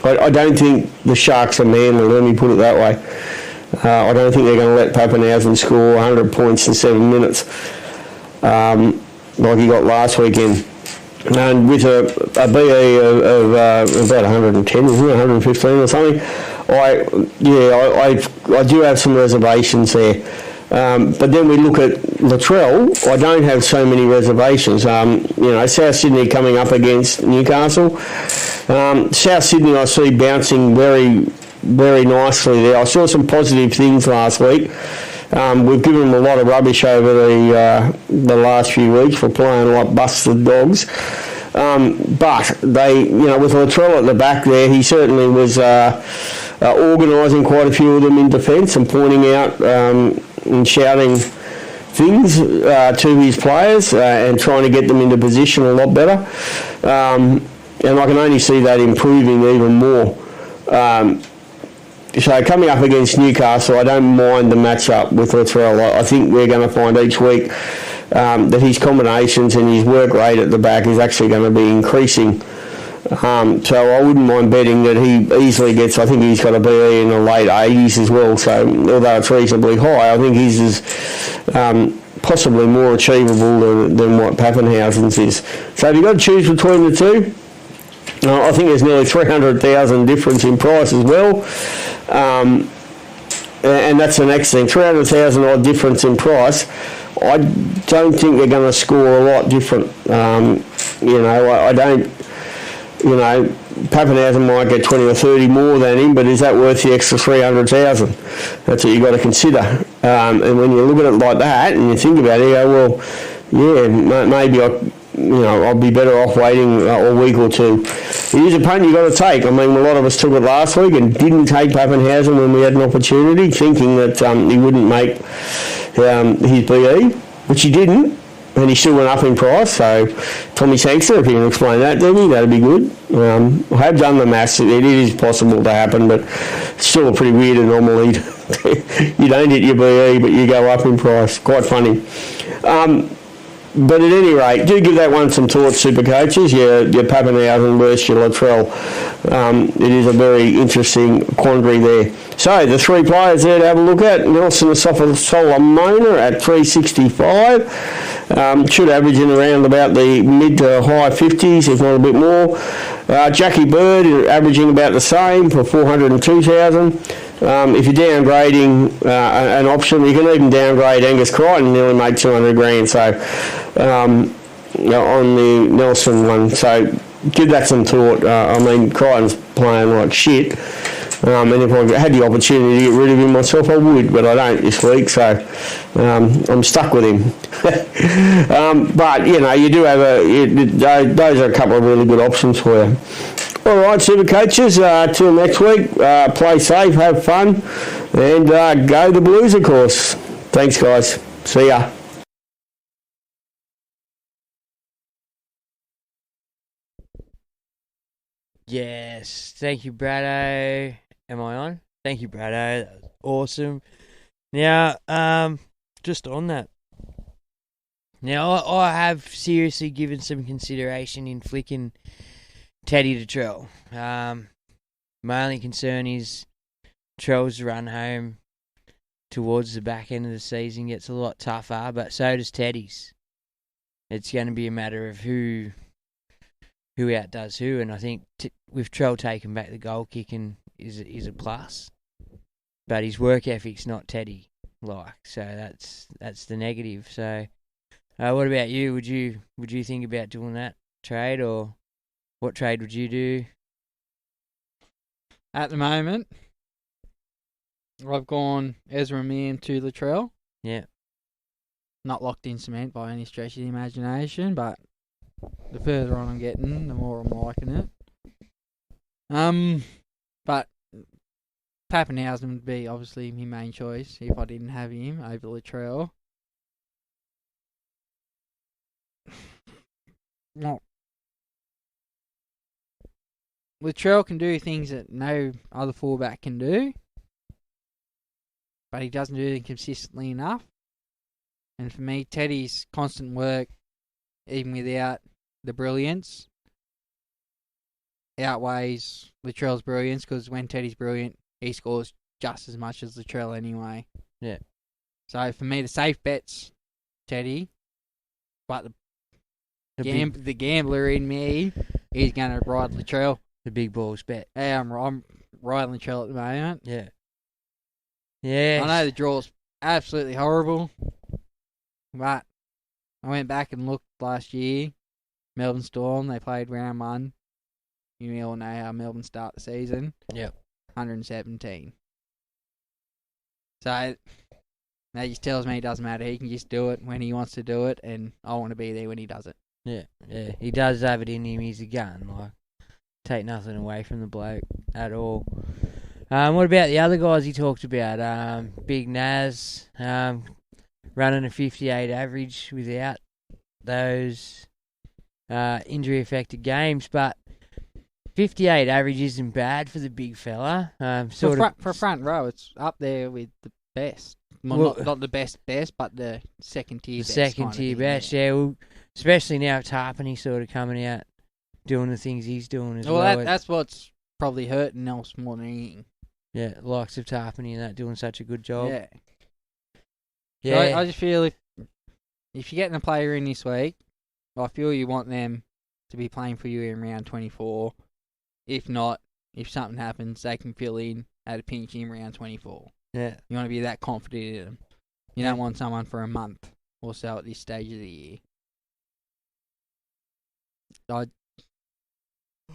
I don't think the Sharks are manly, let me put it that way. I don't think they're going to let Pappenhausen score 100 points in 7 minutes like he got last weekend. And with a BE of about 110, isn't it, 115 or something, I do have some reservations there. But then we look at Latrell. I don't have so many reservations. South Sydney coming up against Newcastle. South Sydney I see bouncing very, very nicely there. I saw some positive things last week. We've given them a lot of rubbish over the last few weeks for playing like busted dogs. But they, with Latrell at the back there, he certainly was organising quite a few of them in defence and pointing out and shouting things to his players and trying to get them into position a lot better. And I can only see that improving even more. So coming up against Newcastle, I don't mind the match-up with Latrell. I think we're going to find each week that his combinations and his work rate at the back is actually going to be increasing. So I wouldn't mind betting that he easily gets, I think he's got to be in the late 80s as well, so although it's reasonably high, I think his is possibly more achievable than what Pappenhausen's is. So if you've got to choose between the two, I think there's nearly 300,000 difference in price as well. And that's the next thing, 300,000 odd difference in price. I don't think they're going to score a lot different. I don't, Pappenhausen might get 20 or 30 more than him, but is that worth the extra 300,000? That's what you've got to consider. And when you look at it like that and you think about it, you go, well, yeah, maybe I'll be better off waiting a week or two. It is a punt you've got to take. I mean, a lot of us took it last week and didn't take Pappenhausen when we had an opportunity, thinking that he wouldn't make his BE, which he didn't, and he still went up in price. So, Tommy Sangster, if you can explain that to me, that'd be good. I have done the maths. It is possible to happen, but it's still a pretty weird anomaly. You don't hit your BE, but you go up in price. Quite funny. But at any rate, do give that one some thought, super coaches. Your Pappenhausen versus your Latrell. It is a very interesting quandary there. So the three players there to have a look at: Nelson Solomona at 365, should average in around about the mid to high 50s, if not a bit more. Jackie Bird averaging about the same for 402,000. If you're downgrading an option, you can even downgrade Angus Crichton and nearly make 200 grand. So on the Nelson one, so give that some thought. I mean, Crichton's playing like shit. And if I had the opportunity to get rid of him myself, I would, but I don't this week, so I'm stuck with him. But, you do have those are a couple of really good options for you. All right, super coaches, till next week, play safe, have fun, and go the Blues, of course. Thanks, guys. See ya. Yes, thank you, Brado. Am I on? Thank you, Brado. That was awesome. Now, just on that. Now, I have seriously given some consideration in flicking Teddy to Trell. My only concern is Trell's run home towards the back end of the season gets a lot tougher, but so does Teddy's. It's going to be a matter of who outdoes who, and I think with Trell taking back the goal kicking is a plus, but his work ethic's not Teddy like, so that's the negative. So, what about you? Would you think about doing that trade, or what trade would you do? At the moment, I've gone Ezra Mann to Latrell. Yeah. Not locked in cement by any stretch of the imagination, but the further on I'm getting, the more I'm liking it. But Pappenhausen would be obviously my main choice if I didn't have him over Latrell. No. Latrell can do things that no other fullback can do, but he doesn't do them consistently enough. And for me, Teddy's constant work, even without the brilliance, outweighs Latrell's brilliance, because when Teddy's brilliant, he scores just as much as Latrell anyway. Yeah. So for me, the safe bet's Teddy, but the gambler in me is going to ride Latrell. The big balls bet. Yeah, I'm riding Latrell at the moment. Yeah. Yeah. I know the draw's absolutely horrible. But I went back and looked last year. Melbourne Storm, they played round 1. You all know how Melbourne start the season. Yep. 117. So that just tells me it doesn't matter. He can just do it when he wants to do it, and I want to be there when he does it. Yeah. He does have it in him. He's a gun. Like, take nothing away from the bloke at all. What about the other guys he talked about? Big Naz, running a 58 average without those injury-affected games, but 58 average isn't bad for the big fella. For front row, it's up there with the best. Well, not the best, but the second tier best. Second tier best, yeah. Well, especially now Tarpany sort of coming out, doing the things he's doing as well. Well, that's what's probably hurting else more than anything. Yeah, likes of Tarpany and that doing such a good job. Yeah. Yeah. So I just feel if you're getting a player in this week, I feel you want them to be playing for you in round 24. If not, if something happens, they can fill in at a pinch in round 24. Yeah. You want to be that confident in them. You don't want someone for a month or so at this stage of the year.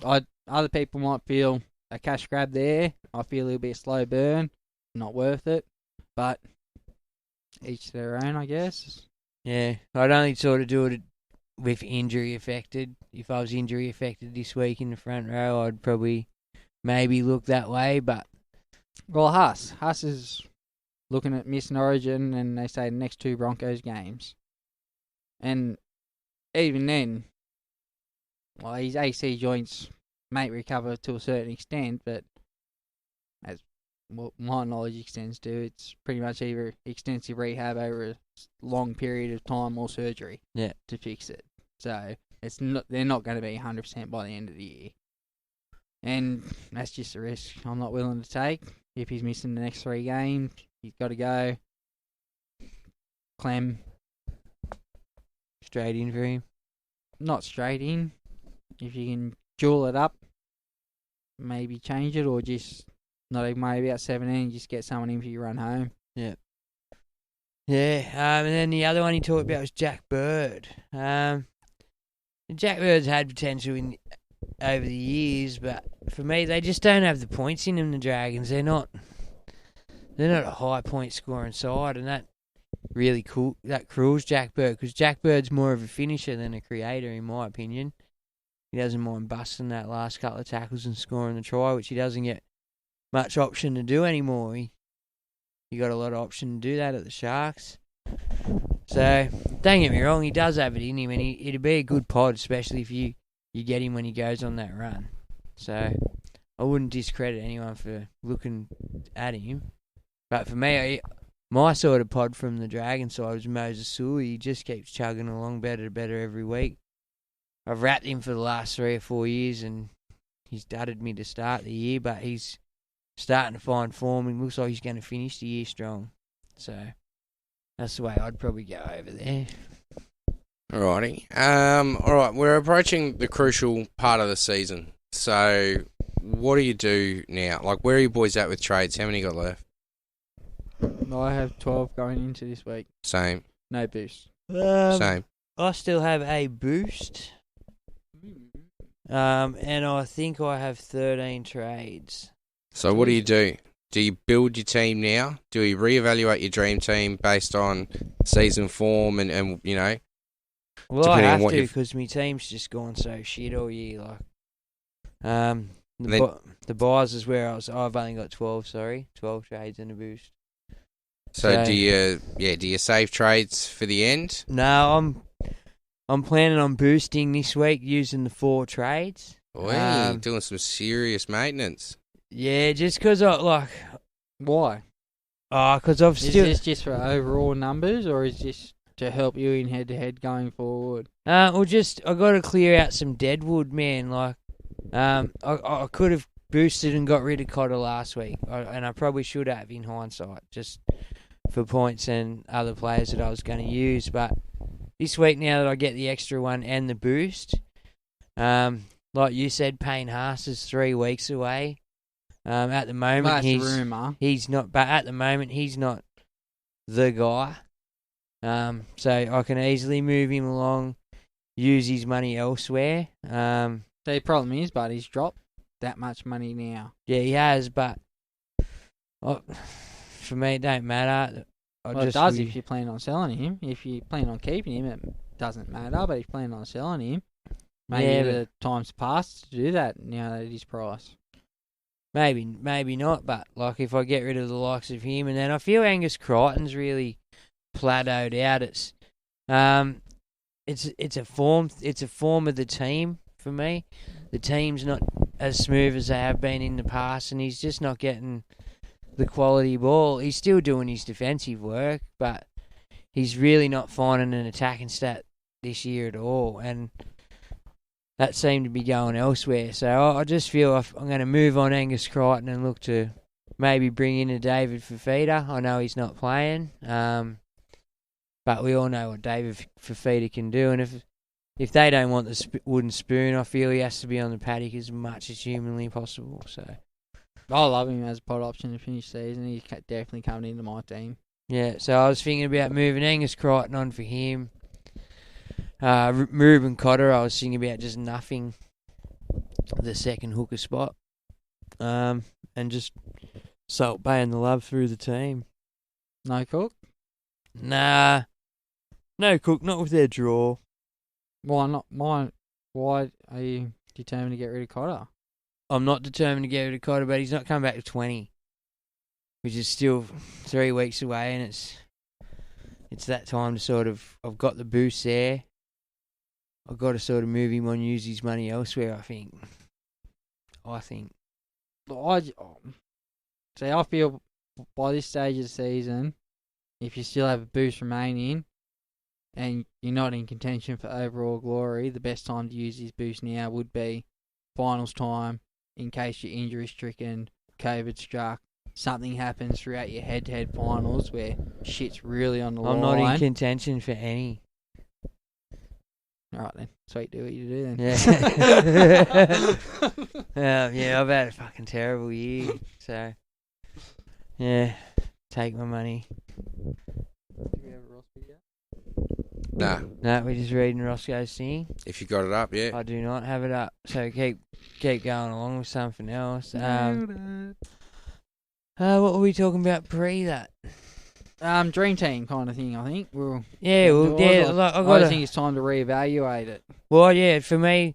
Other people might feel a cash grab there. I feel it'll be a slow burn, not worth it. But each their own, I guess. Yeah, I'd only sort of do it with injury affected. If I was injury affected this week in the front row, I'd probably maybe look that way. But well, Huss is looking at missing Origin, and they say the next 2 Broncos games, and even then, well, his AC joints may recover to a certain extent, but as my knowledge extends to, it's pretty much either extensive rehab over a long period of time or surgery to fix it. So they're not going to be 100% by the end of the year. And that's just a risk I'm not willing to take. If he's missing the next 3 games, he's got to go. Clem. Straight in for him? Not straight in. If you can jewel it up, maybe change it, or just not even worry about 17, just get someone in for your run home. Yeah. Yeah, and then the other one he talked about was Jack Bird. Jack Bird's had potential over the years, but for me, they just don't have the points in them, the Dragons. They're not a high point scoring side, and that really cruels Jack Bird, because Jack Bird's more of a finisher than a creator, in my opinion. He doesn't mind busting that last couple of tackles and scoring the try, which he doesn't get much option to do anymore. He got a lot of option to do that at the Sharks. So, don't get me wrong, he does have it in him, and it'd be a good pod, especially if you get him when he goes on that run. So, I wouldn't discredit anyone for looking at him. But for me, my sort of pod from the Dragon side was Moses Suli. He just keeps chugging along better every week. I've wrapped him for the last 3 or 4 years, and he's dudded me to start the year, but he's starting to find form, and looks like he's going to finish the year strong. So, that's the way I'd probably go over there. Alrighty. Alright, we're approaching the crucial part of the season. So, what do you do now? Like, where are you boys at with trades? How many got left? I have 12 going into this week. Same. No boost. Same. I still have a boost. And I think I have 13 trades. So what do you do? Do you build your team now? Do you reevaluate your dream team based on season form and you know? Well, I have to, because my team's just gone so shit all year. Like, the buys is where I've only got 12 trades and a boost. So do you save trades for the end? No, I'm planning on boosting this week using the 4 trades. Boy, doing some serious maintenance. Yeah, just because Why? Because I've still... Is this just for overall numbers, or is this to help you in head-to-head going forward? I got to clear out some deadwood, man. Like, I could have boosted and got rid of Cotter last week, and I probably should have in hindsight, just for points and other players that I was going to use. But this week, now that I get the extra one and the boost, like you said, Payne Haas is 3 weeks away. At the moment, That's a rumour. he's not. But at the moment, he's not the guy. So I can easily move him along, use his money elsewhere. So the problem is, but he's dropped that much money now. Yeah, he has, but for me, it don't matter. It does if you plan on selling him. If you plan on keeping him, it doesn't matter. But if you plan on selling him, maybe the time's passed to do that now at his price. Maybe not. But like, if I get rid of the likes of him, and then I feel Angus Crichton's really plateaued out. It's a form of the team for me. The team's not as smooth as they have been in the past, and he's just not getting the quality ball. He's still doing his defensive work, but he's really not finding an attacking stat this year at all, and that seemed to be going elsewhere. So I just feel I'm going to move on Angus Crichton and look to maybe bring in a David Fifita. I know he's not playing, but we all know what David Fifita can do, and if they don't want the wooden spoon, I feel he has to be on the paddock as much as humanly possible. So I love him as a pod option to finish season. He's definitely coming into my team. Yeah, so I was thinking about moving Angus Crichton on for him. Ruben Cotter, I was thinking about just nothing the second hooker spot, and just Salt Bay the love through the team. No Cook? Nah, no Cook, not with their draw. Why not? Why are you determined to get rid of Cotter? I'm not determined to get rid of Cotter, but he's not coming back to 20, which is still 3 weeks away, and it's that time to sort of, I've got the boost there. I've got to sort of move him on, use his money elsewhere, I think. I feel by this stage of the season, if you still have a boost remaining and you're not in contention for overall glory, the best time to use his boost now would be finals time, in case you're injury stricken, COVID struck, something happens throughout your head-to-head finals where shit's really on the line. I'm not in contention for any. All right then, sweet, do what you do then. Yeah, I've had a fucking terrible year, so yeah, take my money. Do we have a Ross video? Nah. No, we're just reading Roscoe's thing. If you got it up, yeah. I do not have it up, so keep going along with something else. What were we talking about pre that? Dream team kind of thing, I think. I think it's time to reevaluate it. Well, yeah, for me,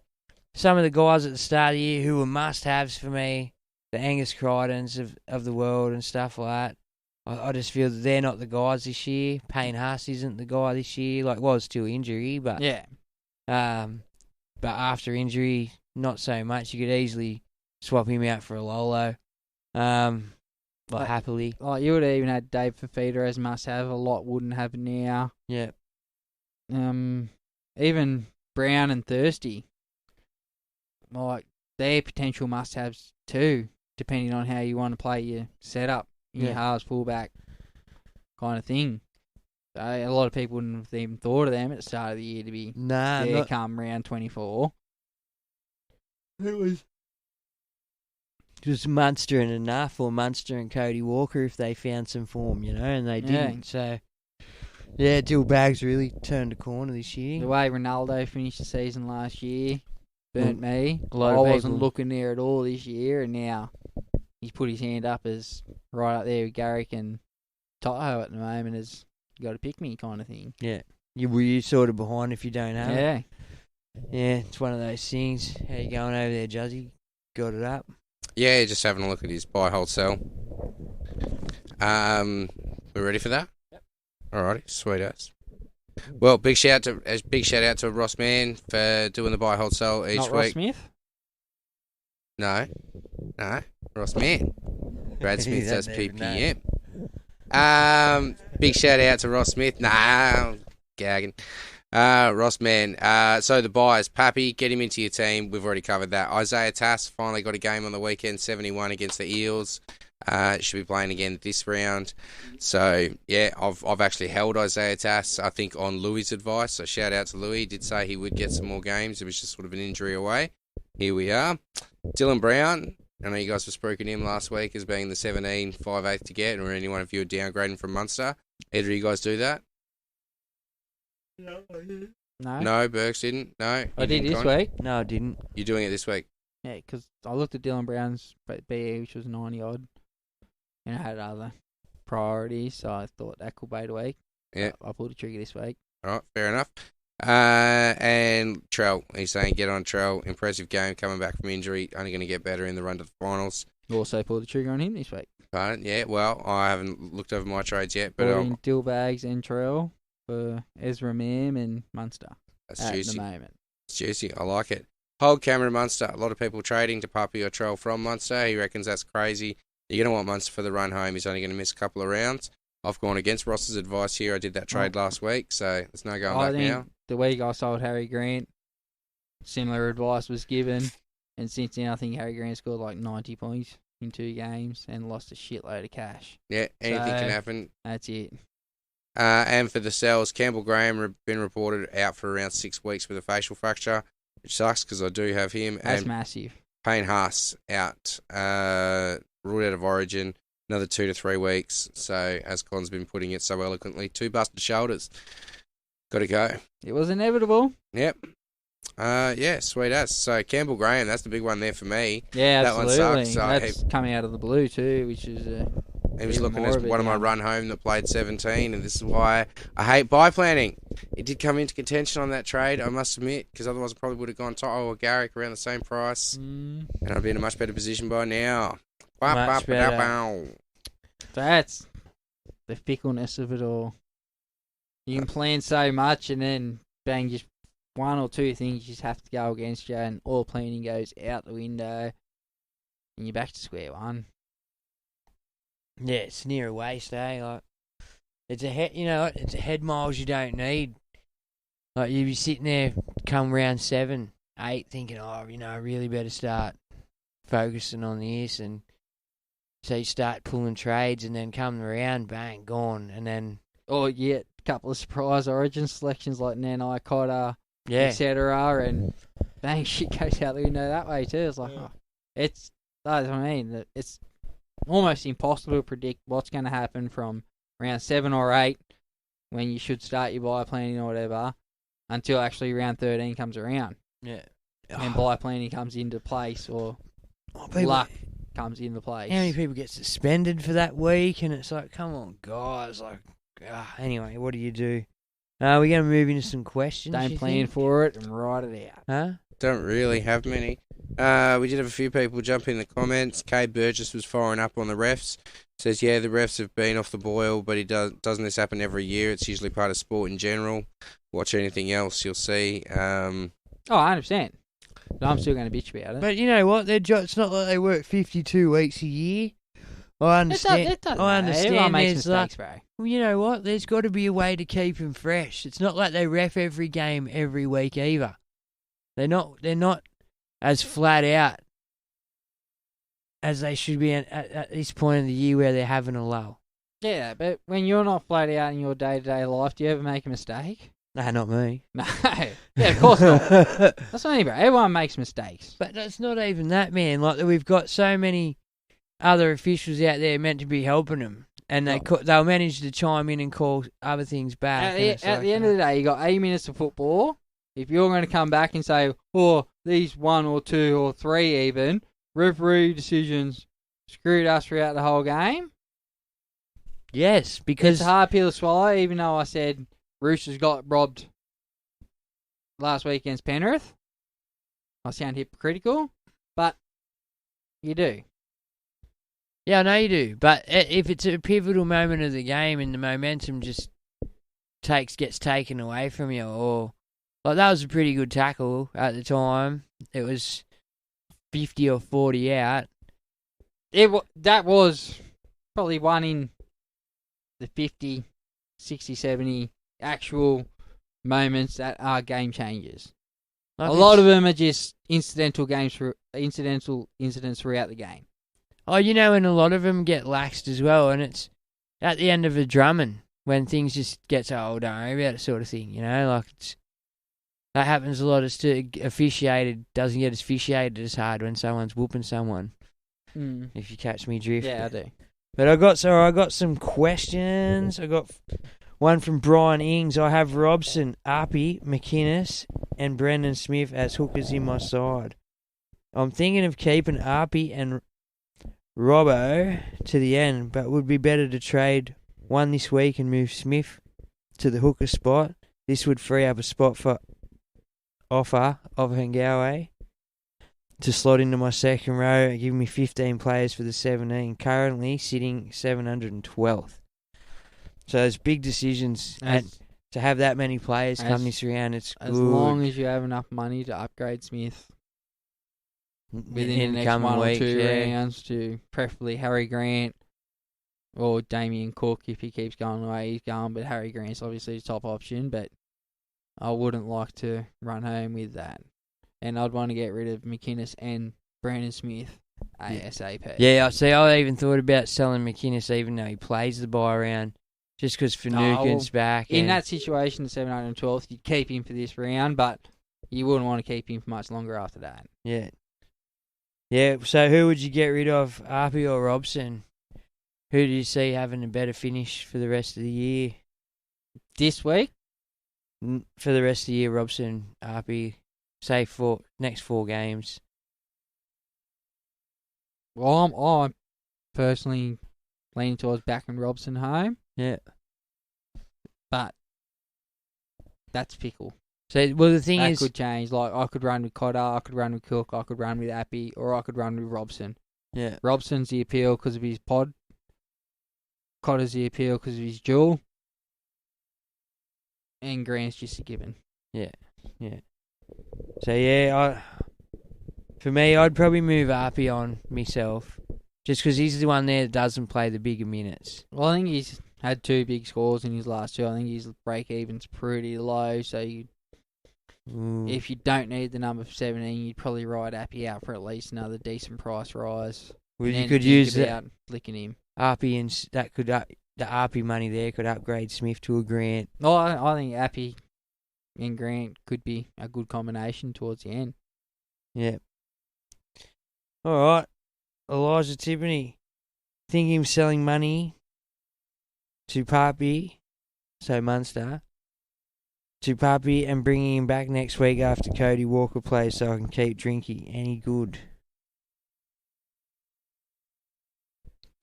some of the guys at the start of the year who were must-haves for me, the Angus Crichtons of the world and stuff like that, I just feel that they're not the guys this year. Payne Haas isn't the guy this year. Like, was still injury, but yeah. But after injury, not so much. You could easily swap him out for a Lolo. Happily. Like, you would have even had Dave Fifita as must-have. A lot wouldn't have now. Yeah. Even Brown and Thirsty, like, they're potential must-haves too, depending on how you want to play your setup, your halves, fullback kind of thing. So a lot of people wouldn't have even thought of them at the start of the year to be come round 24. It was just Munster and enough, or Munster and Cody Walker if they found some form, and they didn't. So, yeah, Dill Bags really turned a corner this year. The way Ronaldo finished the season last year burnt me. I wasn't looking there at all this year, and now he's put his hand up as right up there with Garrick and Toto at the moment as got to pick me kind of thing. Yeah. Were you sort of behind if you don't have it? Yeah. Yeah, it's one of those things. How you going over there, Juzzy? Got it up? Yeah, just having a look at his buy, hold, sell. We ready for that? Yep. Alrighty, sweet ass. Well, big shout out to Ross Mann for doing the buy, hold, sell each Not week. Ross Smith? No, Ross Mann. Brad Smith does PPM. Big shout out to Ross Smith. Nah, gagging. Ross Mann. So the buyers, Pappy, get him into your team. We've already covered that. Isaiah Tass finally got a game on the weekend, 71 against the Eels. Should be playing again this round. So yeah, I've actually held Isaiah Tass, I think, on Louis' advice. So shout out to Louis. He did say he would get some more games. It was just sort of an injury away. Here we are. Dylan Brown. I know you guys were spooking him last week as being the 17 5/8 to get, or anyone of you are downgrading from Munster. Either of you guys do that? No. No, Burks didn't. No, I you did didn't, this Con? week. No, I didn't. You're doing it this week. Yeah, because I looked at Dylan Brown's BE, which was 90 odd, and I had other priorities, so I thought that could wait a week. Yeah. I pulled the trigger this week. All right, fair enough. And Trell, he's saying get on Trell. Impressive game coming back from injury. Only going to get better in the run to the finals. Also pulled the trigger on him this week. Pardon? Yeah, well, I haven't looked over my trades yet, but Brought in Dillbags and Trell for Ezra Mam and Munster that's at juicy. the moment. It's juicy. I like it. Hold Cameron Munster. A lot of people trading to Puppy or Trell from Munster. He reckons that's crazy. You're going to want Munster for the run home. He's only going to miss a couple of rounds. I've gone against Ross's advice here. I did that trade last week, so there's no going I back think now. the week I sold Harry Grant, similar advice was given, and since then I think Harry Grant scored like 90 points in 2 games and lost a shitload of cash. Yeah, anything So- can happen. That's it. And for the sells, Campbell Graham been reported out for around 6 weeks with a facial fracture, which sucks because I do have him. That's and massive. Payne Haas out, ruled out of Origin, another 2 to 3 weeks. So as Con's been putting it so eloquently, 2 busted shoulders. Got to go. It was inevitable. Yep. Yeah, sweet as. So Campbell Graham, that's the big one there for me. Yeah, That one absolutely. sucks, so That's coming out of the blue too, which is He was Even looking more as of it one of my now. run home that played 17, and this is why I hate buy planning. It did come into contention on that trade, I must admit, because otherwise I probably would have gone Toto or Garrick around the same price, and I'd be in a much better position by now. Much better. that's the fickleness of it all. You can plan so much, and then bang, just 1 or 2 things just have to go against you, and all planning goes out the window, and you're back to square one. Yeah, it's near a waste, eh? Like, it's a head, it's a head miles you don't need. Like, you'd be sitting there come round 7, 8, thinking, I really better start focusing on this, and so you start pulling trades, and then come around, bang, gone, and then Or you get a couple of surprise origin selections like Nanai Cotter, yeah, etc., and bang, shit goes out the window that way too. It's like, that's what I mean. It's almost impossible to predict what's going to happen from round 7 or 8 when you should start your buy planning or whatever until actually round 13 comes around yeah. and buy planning comes into place or luck comes into place. How many people get suspended for that week? And it's like, come on, guys. Like, anyway, what do you do? We're going to move into some questions. Don't you plan think? for it and write it out. Huh? Don't really have many. We did have a few people jump in the comments. Kay Burgess was firing up on the refs. Says, yeah, the refs have been off the boil, but doesn't this happen every year? It's usually part of sport in general. Watch anything else, you'll see. Oh, 100%. But I'm still going to bitch about it. But you know what? It's not like they work 52 weeks a year. I understand. It doesn't I matter. understand. Everyone makes There's mistakes, bro. well, you know what? There's got to be a way to keep them fresh. It's not like they ref every game every week either. They're not as flat out as they should be at this point in the year where they're having a lull. Yeah, but when you're not flat out in your day-to-day life, do you ever make a mistake? Nah, not me. No. Yeah, of course not. That's what I mean, bro. Everyone makes mistakes. But that's not even that, man. Like, we've got so many other officials out there meant to be helping them, and they'll manage to chime in and call other things back. At the end of the day, you got 80 minutes of football. If you're going to come back and say, oh, these 1 or 2 or 3 even, referee decisions screwed us throughout the whole game, yes, because it's a hard pill to swallow, even though I said Roosters got robbed last week against Penrith. I sound hypocritical, but you do. yeah, I know you do. But if it's a pivotal moment of the game and the momentum just gets taken away from you, or like that was a pretty good tackle at the time. It was 50 or 40 out. That was probably one in the 50, 60, 70 actual moments that are game changers. Like a lot of them are just incidental incidents throughout the game. Oh, and a lot of them get laxed as well, and it's at the end of a drumming when things just get so, oh, don't worry about it sort of thing, like that happens a lot. It's doesn't get officiated as hard when someone's whooping someone, if you catch me drift. Yeah, I do. But I got some questions. I got one from Brian Ings. I have Robson, Arpey, McInnes, and Brendan Smith as hookers in my side. I'm thinking of keeping Arpey and Robbo to the end, but would be better to trade one this week and move Smith to the hooker spot. This would free up a spot for Offa of Hengawe to slot into my second row and give me 15 players for the 17, currently sitting 712th. So there's big decisions, and to have that many players come this round, it's as good. long as you have enough money to upgrade Smith within the next one or two rounds to preferably Harry Grant or Damien Cook if he keeps going the way he's going, but Harry Grant's obviously the top option, but I wouldn't like to run home with that. And I'd want to get rid of McInnes and Brandon Smith ASAP. Yeah, see, I even thought about selling McInnes even though he plays the bye round, just because Finucane's back. In that situation, the 712th, you'd keep him for this round, but you wouldn't want to keep him for much longer after that. Yeah. Yeah, so who would you get rid of, Arpey or Robson? Who do you see having a better finish for the rest of the year? This week? For the rest of the year, Robson, Arpey, say for next 4 games. Well, I'm personally leaning towards backing Robson home. Yeah. But that's fickle. So, well, the thing that is, could change. Like, I could run with Cotter, I could run with Cook, I could run with Appy, or I could run with Robson. Yeah. Robson's the appeal because of his pod. Cotter's the appeal because of his duel. And Grant's just a given. Yeah. So, yeah, for me, I'd probably move Arpey on myself, just because he's the one there that doesn't play the bigger minutes. Well, I think he's had 2 big scores in his last 2. I think his break-even's pretty low, so if you don't need the number 17, you'd probably ride Appy out for at least another decent price rise. Well, you could use that flicking him. Arpey, and that could the Arpey money there could upgrade Smith to a Grant. Oh, I think Appy and Grant could be a good combination towards the end. Yeah. All right, Elijah Tiffany, thinking of selling money to Papi, so Munster, to Papi and bringing him back next week after Cody Walker plays so I can keep Drinky. Any good?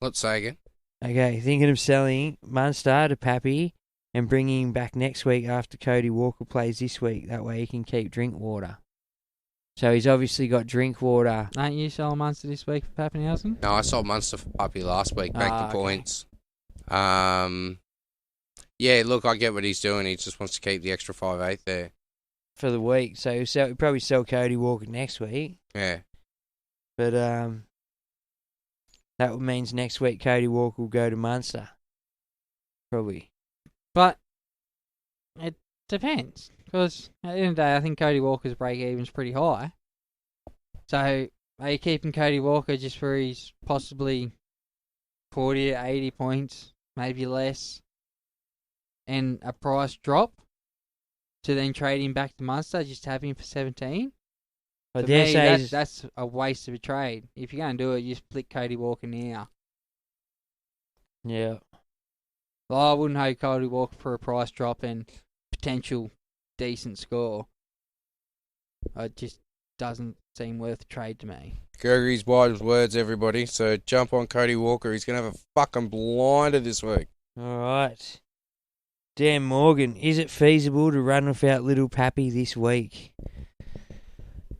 Let's say again. Okay, thinking of selling Munster to Pappy and bringing him back next week after Cody Walker plays this week. That way he can keep drink water. So he's obviously got drink water. Aren't you selling Munster this week for Pappenhausen? No, I sold Munster for Puppy last week. Back to points. Yeah, look, I get what he's doing. He just wants to keep the extra 5/8 there. For the week. So he'll probably sell Cody Walker next week. Yeah. But that means next week Cody Walker will go to Munster. Probably. But it depends. Because at the end of the day, I think Cody Walker's break-even's pretty high. So are you keeping Cody Walker just for his possibly 40 or 80 points, maybe less, and a price drop to then trade him back to Munster, just have him for 17? I For dare me, say that's a waste of a trade. If you're going to do it, you just flick Cody Walker now. Yeah. Well, I wouldn't hold Cody Walker for a price drop and potential decent score. It just doesn't seem worth the trade to me. Gregory's wise words, everybody. So jump on Cody Walker. He's going to have a fucking blinder this week. All right. Dan Morgan, is it feasible to run without little Pappy this week?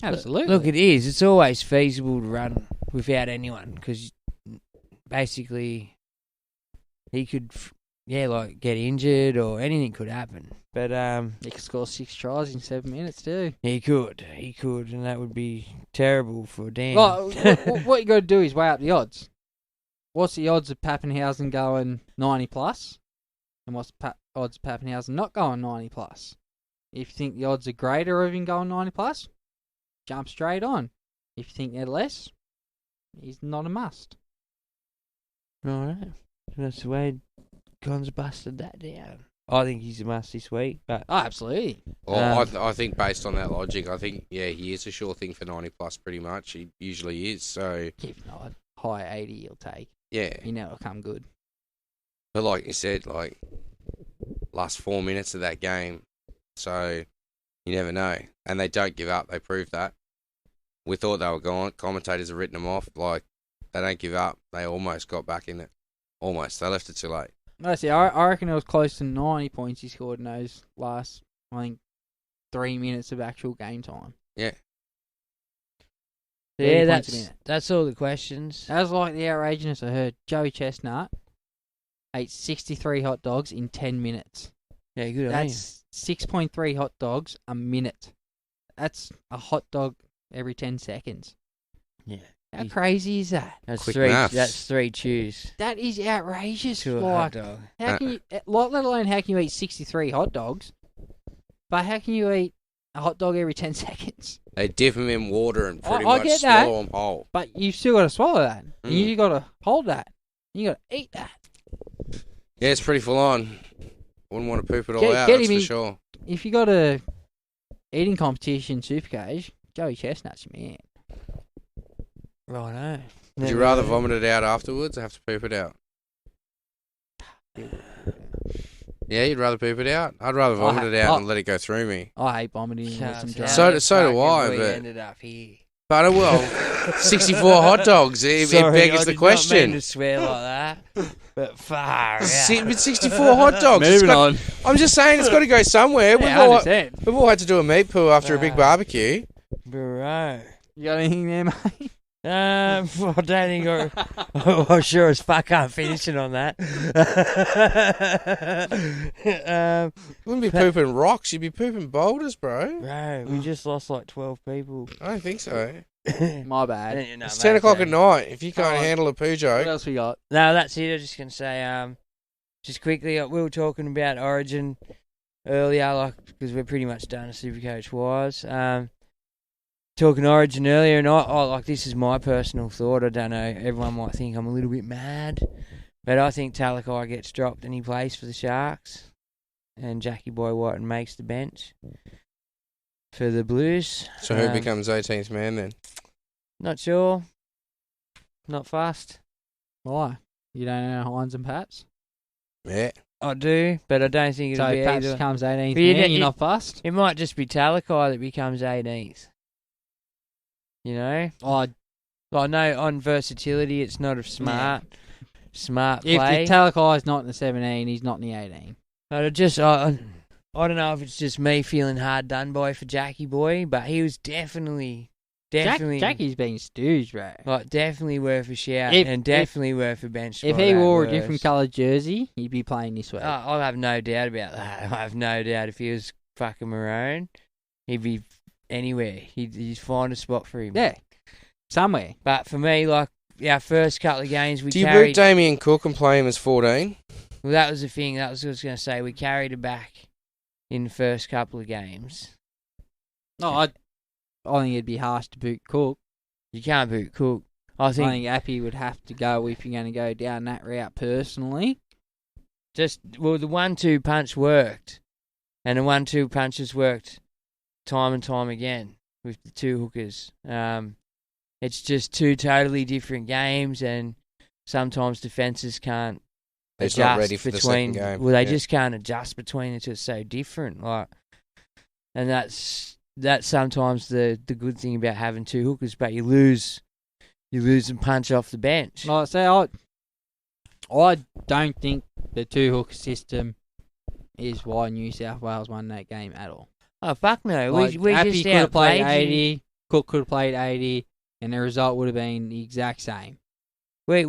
Absolutely. Look, it is. It's always feasible to run without anyone because basically he could, get injured or anything could happen. But he could score 6 tries in 7 minutes too. He could, and that would be terrible for Dan. Well, what you got to do is weigh up the odds. What's the odds of Pappenhausen going 90 plus, and what's the odds of Pappenhausen not going 90 plus? If you think the odds are greater of him going 90 plus, jump straight on. If you think they're less, he's not a must. All right, that's the way Gon's busted that down. I think he's a must this week, but absolutely. Well, I think based on that logic, I think he is a sure thing for 90 plus. Pretty much, he usually is. So if not, high 80 he'll take. Yeah. you know it'll come good. But like you said, like, last 4 minutes of that game, so you never know. And they don't give up. They proved that. We thought they were gone. Commentators have written them off. Like, they don't give up. They almost got back in it. Almost. They left it too late. I see. I reckon it was close to 90 points he scored in those last, I think, 3 minutes of actual game time. Yeah. Yeah, 30 points a minute. that's all the questions. That was like the outrageousness I heard. Joey Chestnut ate 63 hot dogs in 10 minutes. Yeah, good on you. That's 6.3 hot dogs a minute. That's a hot dog every 10 seconds. Yeah. How crazy is that? That's Quick three. maths. That's 3 chews That is outrageous. to a hot Like, dog. how can you, like, let alone how can you eat 63 hot dogs, but how can you eat a hot dog every 10 seconds? They dip them in water and pretty I much get that. swallow them whole. But you still got to swallow that. And you got to hold that. You got to eat that. Yeah, it's pretty full on. Wouldn't want to poop it all Get- out, get that's him for in- sure. If you got a eating competition, Supercoach, Joey Chestnut's your man. Righto. Would you rather vomit it out afterwards or have to poop it out? Yeah, you'd rather poop it out? I'd rather vomit it out and let it go through me. I hate vomiting with some Can't dry. tell So do I, we but- ended up here. But, well, 64 hot dogs, it Sorry, begs I the did question. Not mean to swear like that, but far out. 64 hot dogs. Moving on. I'm just saying it's got to go somewhere. Yeah, 100%. We've all had to do a meat poo after a big barbecue. Bro. You got anything there, mate? I don't think I sure as fuck can't finish it on that. You wouldn't be pooping rocks, you'd be pooping boulders, bro. Bro, we just lost like 12 people. I don't think so. My bad. It's 10 o'clock at night. If you can't handle a poo What joke. else we got? No, that's it. I was just going to say, just quickly, we were talking about Origin earlier, like, because we're pretty much done Supercoach-wise. Talking Origin earlier, and I like, this is my personal thought. I don't know, everyone might think I'm a little bit mad, but I think Talakai gets dropped and he plays for the Sharks, and Jackie Boy Whiten makes the bench for the Blues. So who becomes 18th man then? Not sure. Not fast. Why? You don't know Hines and Paps? Yeah. I do, but I don't think it'll So be Paps either. becomes 18th But you man, know- you're not fussed? It might just be Talakai that becomes 18th. You know? Oh, I know on versatility it's not a smart if play. the Talakai's not in the 17, he's not in the 18. But I don't know if it's just me feeling hard done by for Jackie Boy, but he was definitely Jackie's being stooged, bro. like definitely worth a shout If- and definitely worth a bench. If spot he at wore a worst. different coloured jersey, he'd be playing this week. I have no doubt about that. I have no doubt if he was fucking maroon, he'd be anywhere. He'd find a spot for him. Yeah, somewhere. But for me, like our first couple of games, we Do you boot carried. Damien Cook and play him as 14? Well, that was the thing. That was what I was going to say. We carried it back in the first couple of games. No, I think it'd be harsh to boot Cook. You can't boot Cook. I I think think Appy would have to go if you're going to go down that route personally. the 1-2 punch worked, and the 1-2 punches worked time and time again with the two hookers. It's just two totally different games, and sometimes defenses can't He's adjust not ready for the between. second game. Well, they Yeah. just can't adjust between it. It's so different, like, and that's sometimes the good thing about having two hookers, but you lose and punch off the bench. Like I say, I don't think the two hooker system is why New South Wales won that game at all. Oh fuck no! Like, we Appy just could have played outplayed you. 80, Cook could have played 80, and the result would have been the exact same. We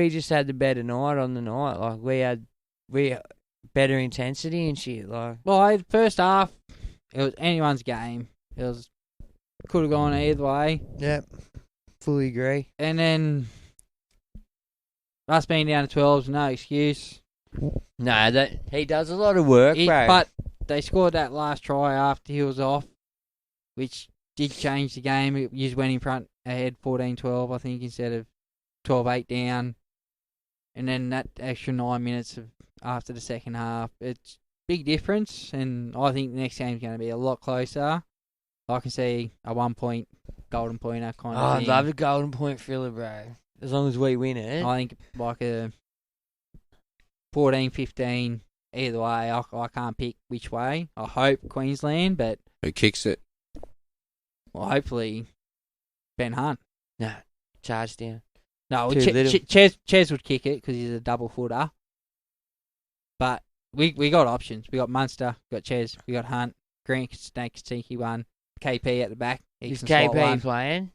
just had the better night on the night. Like we had better intensity and shit. Like Well, first half, it was anyone's game. It was could have gone either way. yep, fully agree. And then us being down to 12's no excuse. No, that he does a lot of work, bro. But they scored that last try after he was off, which did change the game. It just went in front ahead 14-12, I think, instead of 12-8 down. And then that extra 9 minutes after the second half, it's big difference. And I think the next game's going to be a lot closer. I can see a 1 point golden pointer kind of I'd thing. love a golden point filler, bro. as long as we win it. I think like a 14-15 either way. I can't pick which way. I hope Queensland, but Who kicks it? well, hopefully Ben Hunt. No, charge down. No, Too little. Ches would kick it because he's a double footer. But we got options. We got Munster, we got Ches, we got Hunt, Grant can snake a sneaky one, KP at the back. Is can slot KP one. playing?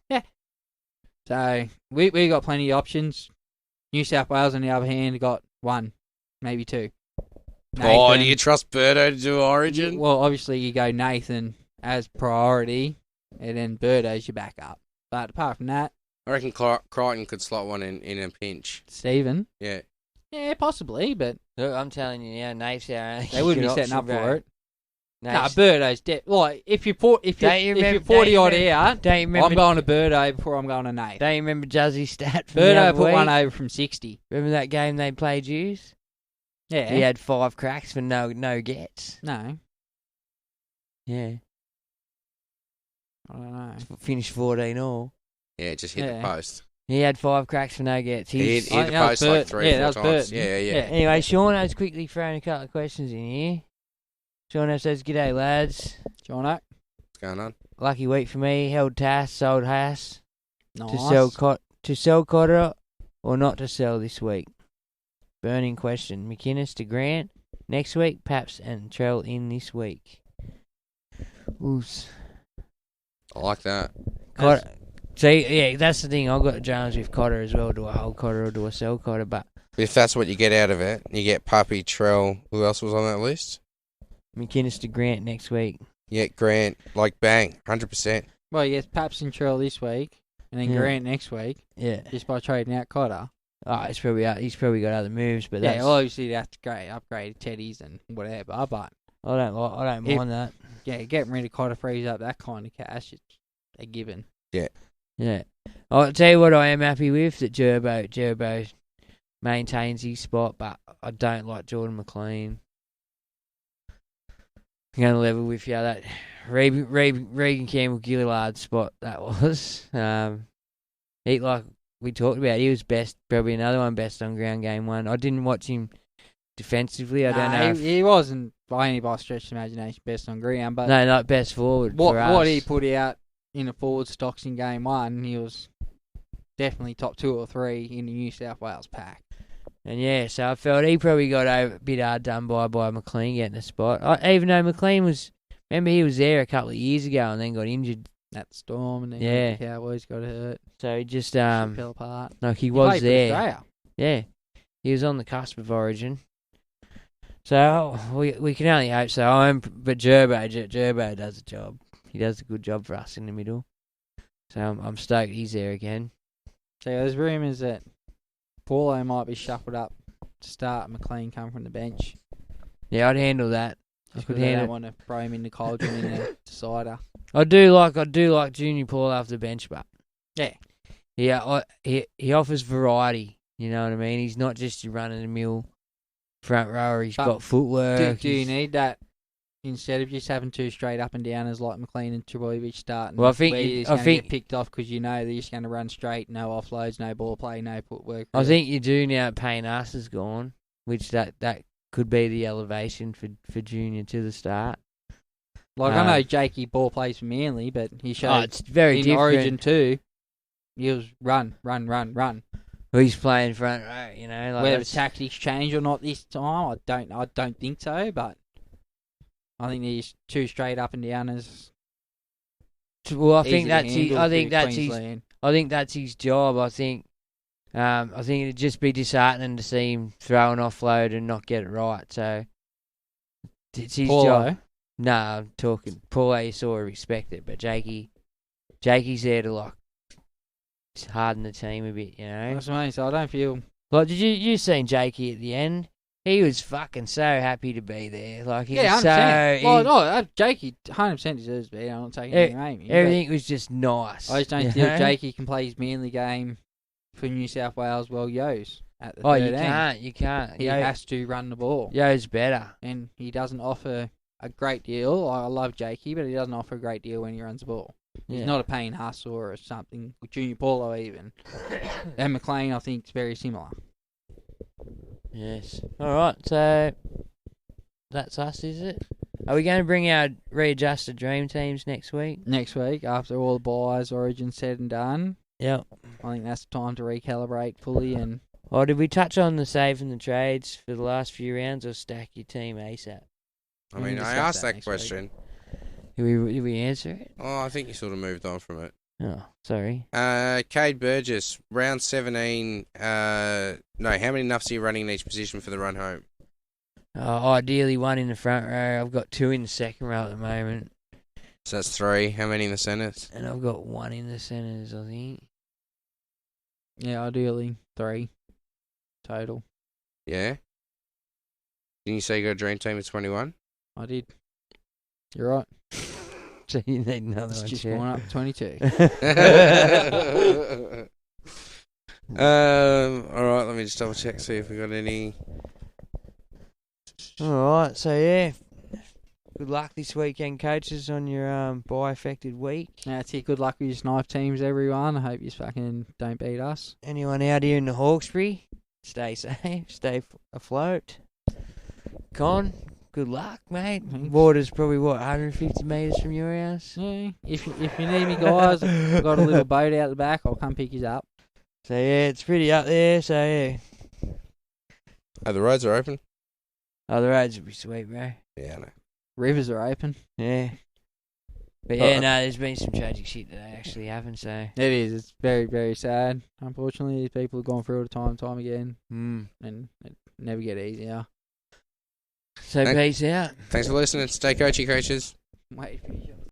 So we got plenty of options. New South Wales, on the other hand, got one, maybe two. Oh, do Nathan- you trust Birdo to do Origin? Well, obviously you go Nathan as priority, and then Birdo's your backup. But apart from that, I reckon Crichton could slot one in a pinch. Stephen, Yeah. yeah, possibly, but Look, I'm telling you now, Nate's our only they wouldn't be good setting up option, for bro. it. No, Nate's- Birdo's like if you're Don't you if you're remember- 40 don't odd you out, Don't you remember? I'm going to Birdo before I'm going to Nate. Don't you remember Juzzy's stat from the Birdo other put week? one over from 60. Remember that game they played yous? Yeah. He had 5 cracks for no gets. No, Yeah, I don't know. finished 14 all. Yeah, just hit Yeah. the post. He had 5 cracks for no gets. He hit I the think that was post like Bert. 3 Yeah, or that 4 was times. Bert. Yeah. Yeah. Anyway, Shauno's quickly throwing a couple of questions in here. Shauno says, "G'day lads. Jono, What's going on? Lucky week for me. Held Tass, sold Haas. nice. To sell Cotter or not to sell this week? Burning question. McInnes to Grant next week, Paps and Trell in this week. Oos. I like that. Cotter. See, yeah, that's the thing. I've got Jones with Cotter as well. Do I hold Cotter or do I sell Cotter? But If that's what you get out of it, you get Puppy, Trell. Who else was on that list? McInnes to Grant next week. Yeah, Grant. Like, bang. 100%. Well, he gets Paps and Trell this week, and then Yeah. Grant next week, Yeah. just by trading out Cotter. Oh, he's probably got other moves, but Yeah, that's, well, obviously that's great. Upgrade Teddies and whatever, but I don't mind that. yeah, getting rid of Cotter frees up that kind of cash. It's a given. Yeah. I'll tell you what I am happy with, that Gerbo maintains his spot, but I don't like Jordan McLean. I'm going to level with you. That Regan Campbell Gillard spot, that was. He, like we talked about, he was best, probably another one best on ground game 1. I didn't watch him defensively. I don't know. He wasn't by any stretch of imagination best on ground, but No, not best forward. for us. what he put out in the forward stocks in game 1, he was definitely top 2 or 3 in the New South Wales pack. And yeah, so I felt he probably got a bit hard done by McLean getting a spot. Even though McLean was, remember he was there a couple of years ago and then got injured. That Storm and then Yeah. the Cowboys got hurt. So he just Fell apart. like he He was played for there. Australia. Yeah, he was on the cusp of Origin. So we can only hope so. But Gerbo does a job. He does a good job for us in the middle. So I'm stoked he's there again. So there's rumours that Paulo might be shuffled up to start. McLean come from the bench. Yeah, I'd handle that. I Just could because they don't handle. want to throw him in the cauldron in the decider. I do like Junior Paul off the bench, but Yeah. he offers variety. You know what I mean? He's not just your run of the mill front rower. He's But got footwork. Do you he's- need that instead of just having 2 straight up and downers like McLean and Trebojevic starting? Well, I think where you- you're just I gonna think- get picked off because you know they're just going to run straight, no offloads, no ball play, no footwork. I think you do now that Payne Us is gone, which that could be the elevation for Junior to the start. Like I know Jakey ball plays for Manly, but he Oh, showed it's very in different. Origin too. He was run. Well, he's playing front row, you know. Like Whether the that's- tactics change or not this time, I don't think so. But I think these 2 straight up and downers. well, I easy think to that's his, handle I think for that's his. Queensland. I think that's his job. I think it'd just be disheartening to see him throw an offload and not get it right. So it's his Paulo, job. No, I'm talking Paulo. You sort of respect it, but Jakey's there to like harden the team a bit, you know. That's what I mean. So I don't feel. Like, did you seen Jakey at the end? He was fucking so happy to be there. Like, he Yeah, was 100%. so Well, no, Jakey 100% deserves to be. I'm not taking anything away from him, but everything was just nice. I just don't you feel know? Jakey can play his Manly game for New South Wales well. Yo's at the Oh, 13. you can't. He has to run the ball, Yo's better. and he doesn't offer a great deal. I love Jakey, but he doesn't offer a great deal when he runs the ball. He's Yeah. not a Payne Hustle or something. Junior Paulo even. And McLean, I think, is very similar. Yes. All right. So that's us, is it? Are we going to bring our readjusted dream teams next week? Next week, after all the buys, Origin said and done, Yep. I think that's the time to recalibrate fully. And Or did we touch on the save and the trades for the last few rounds, or stack your team ASAP? I We mean, can I discuss asked that that next question. Did we answer it? Oh, I think you sort of moved on from it. Oh, sorry. Cade Burgess, round 17. No, how many nuffs are you running in each position for the run home? Ideally, one in the front row. I've got two in the second row at the moment, So that's 3. How many in the centres? and I've got one in the centres, I think. yeah, ideally 3 total. Yeah? Didn't you say you got a dream team of 21? I did. You're right. So you need another It's one, just Chet. going up to 22. Alright, let me just double check, see if we got any. Alright, so yeah. Good luck this weekend, coaches, on your bye-affected week. That's it. Good luck with your snipe teams, everyone. I hope you fucking don't beat us. Anyone out here in the Hawkesbury, stay safe, stay afloat. Con, good luck, mate. Thanks. Water's probably, 150 metres from your house? Yeah. If you need me, guys, I've got a little boat out the back. I'll come pick you up. So yeah, it's pretty up there, so yeah. Oh, the roads are open? Oh, the roads will be sweet, bro. Yeah, I know. Rivers are open. Yeah. But yeah, no, there's been some tragic shit that actually happened, so. It is. It's very, very sad. Unfortunately, these people have gone through it time and time again, and it never get easier. So peace out. Thanks for listening. Stay coachy, coaches. Wait for you.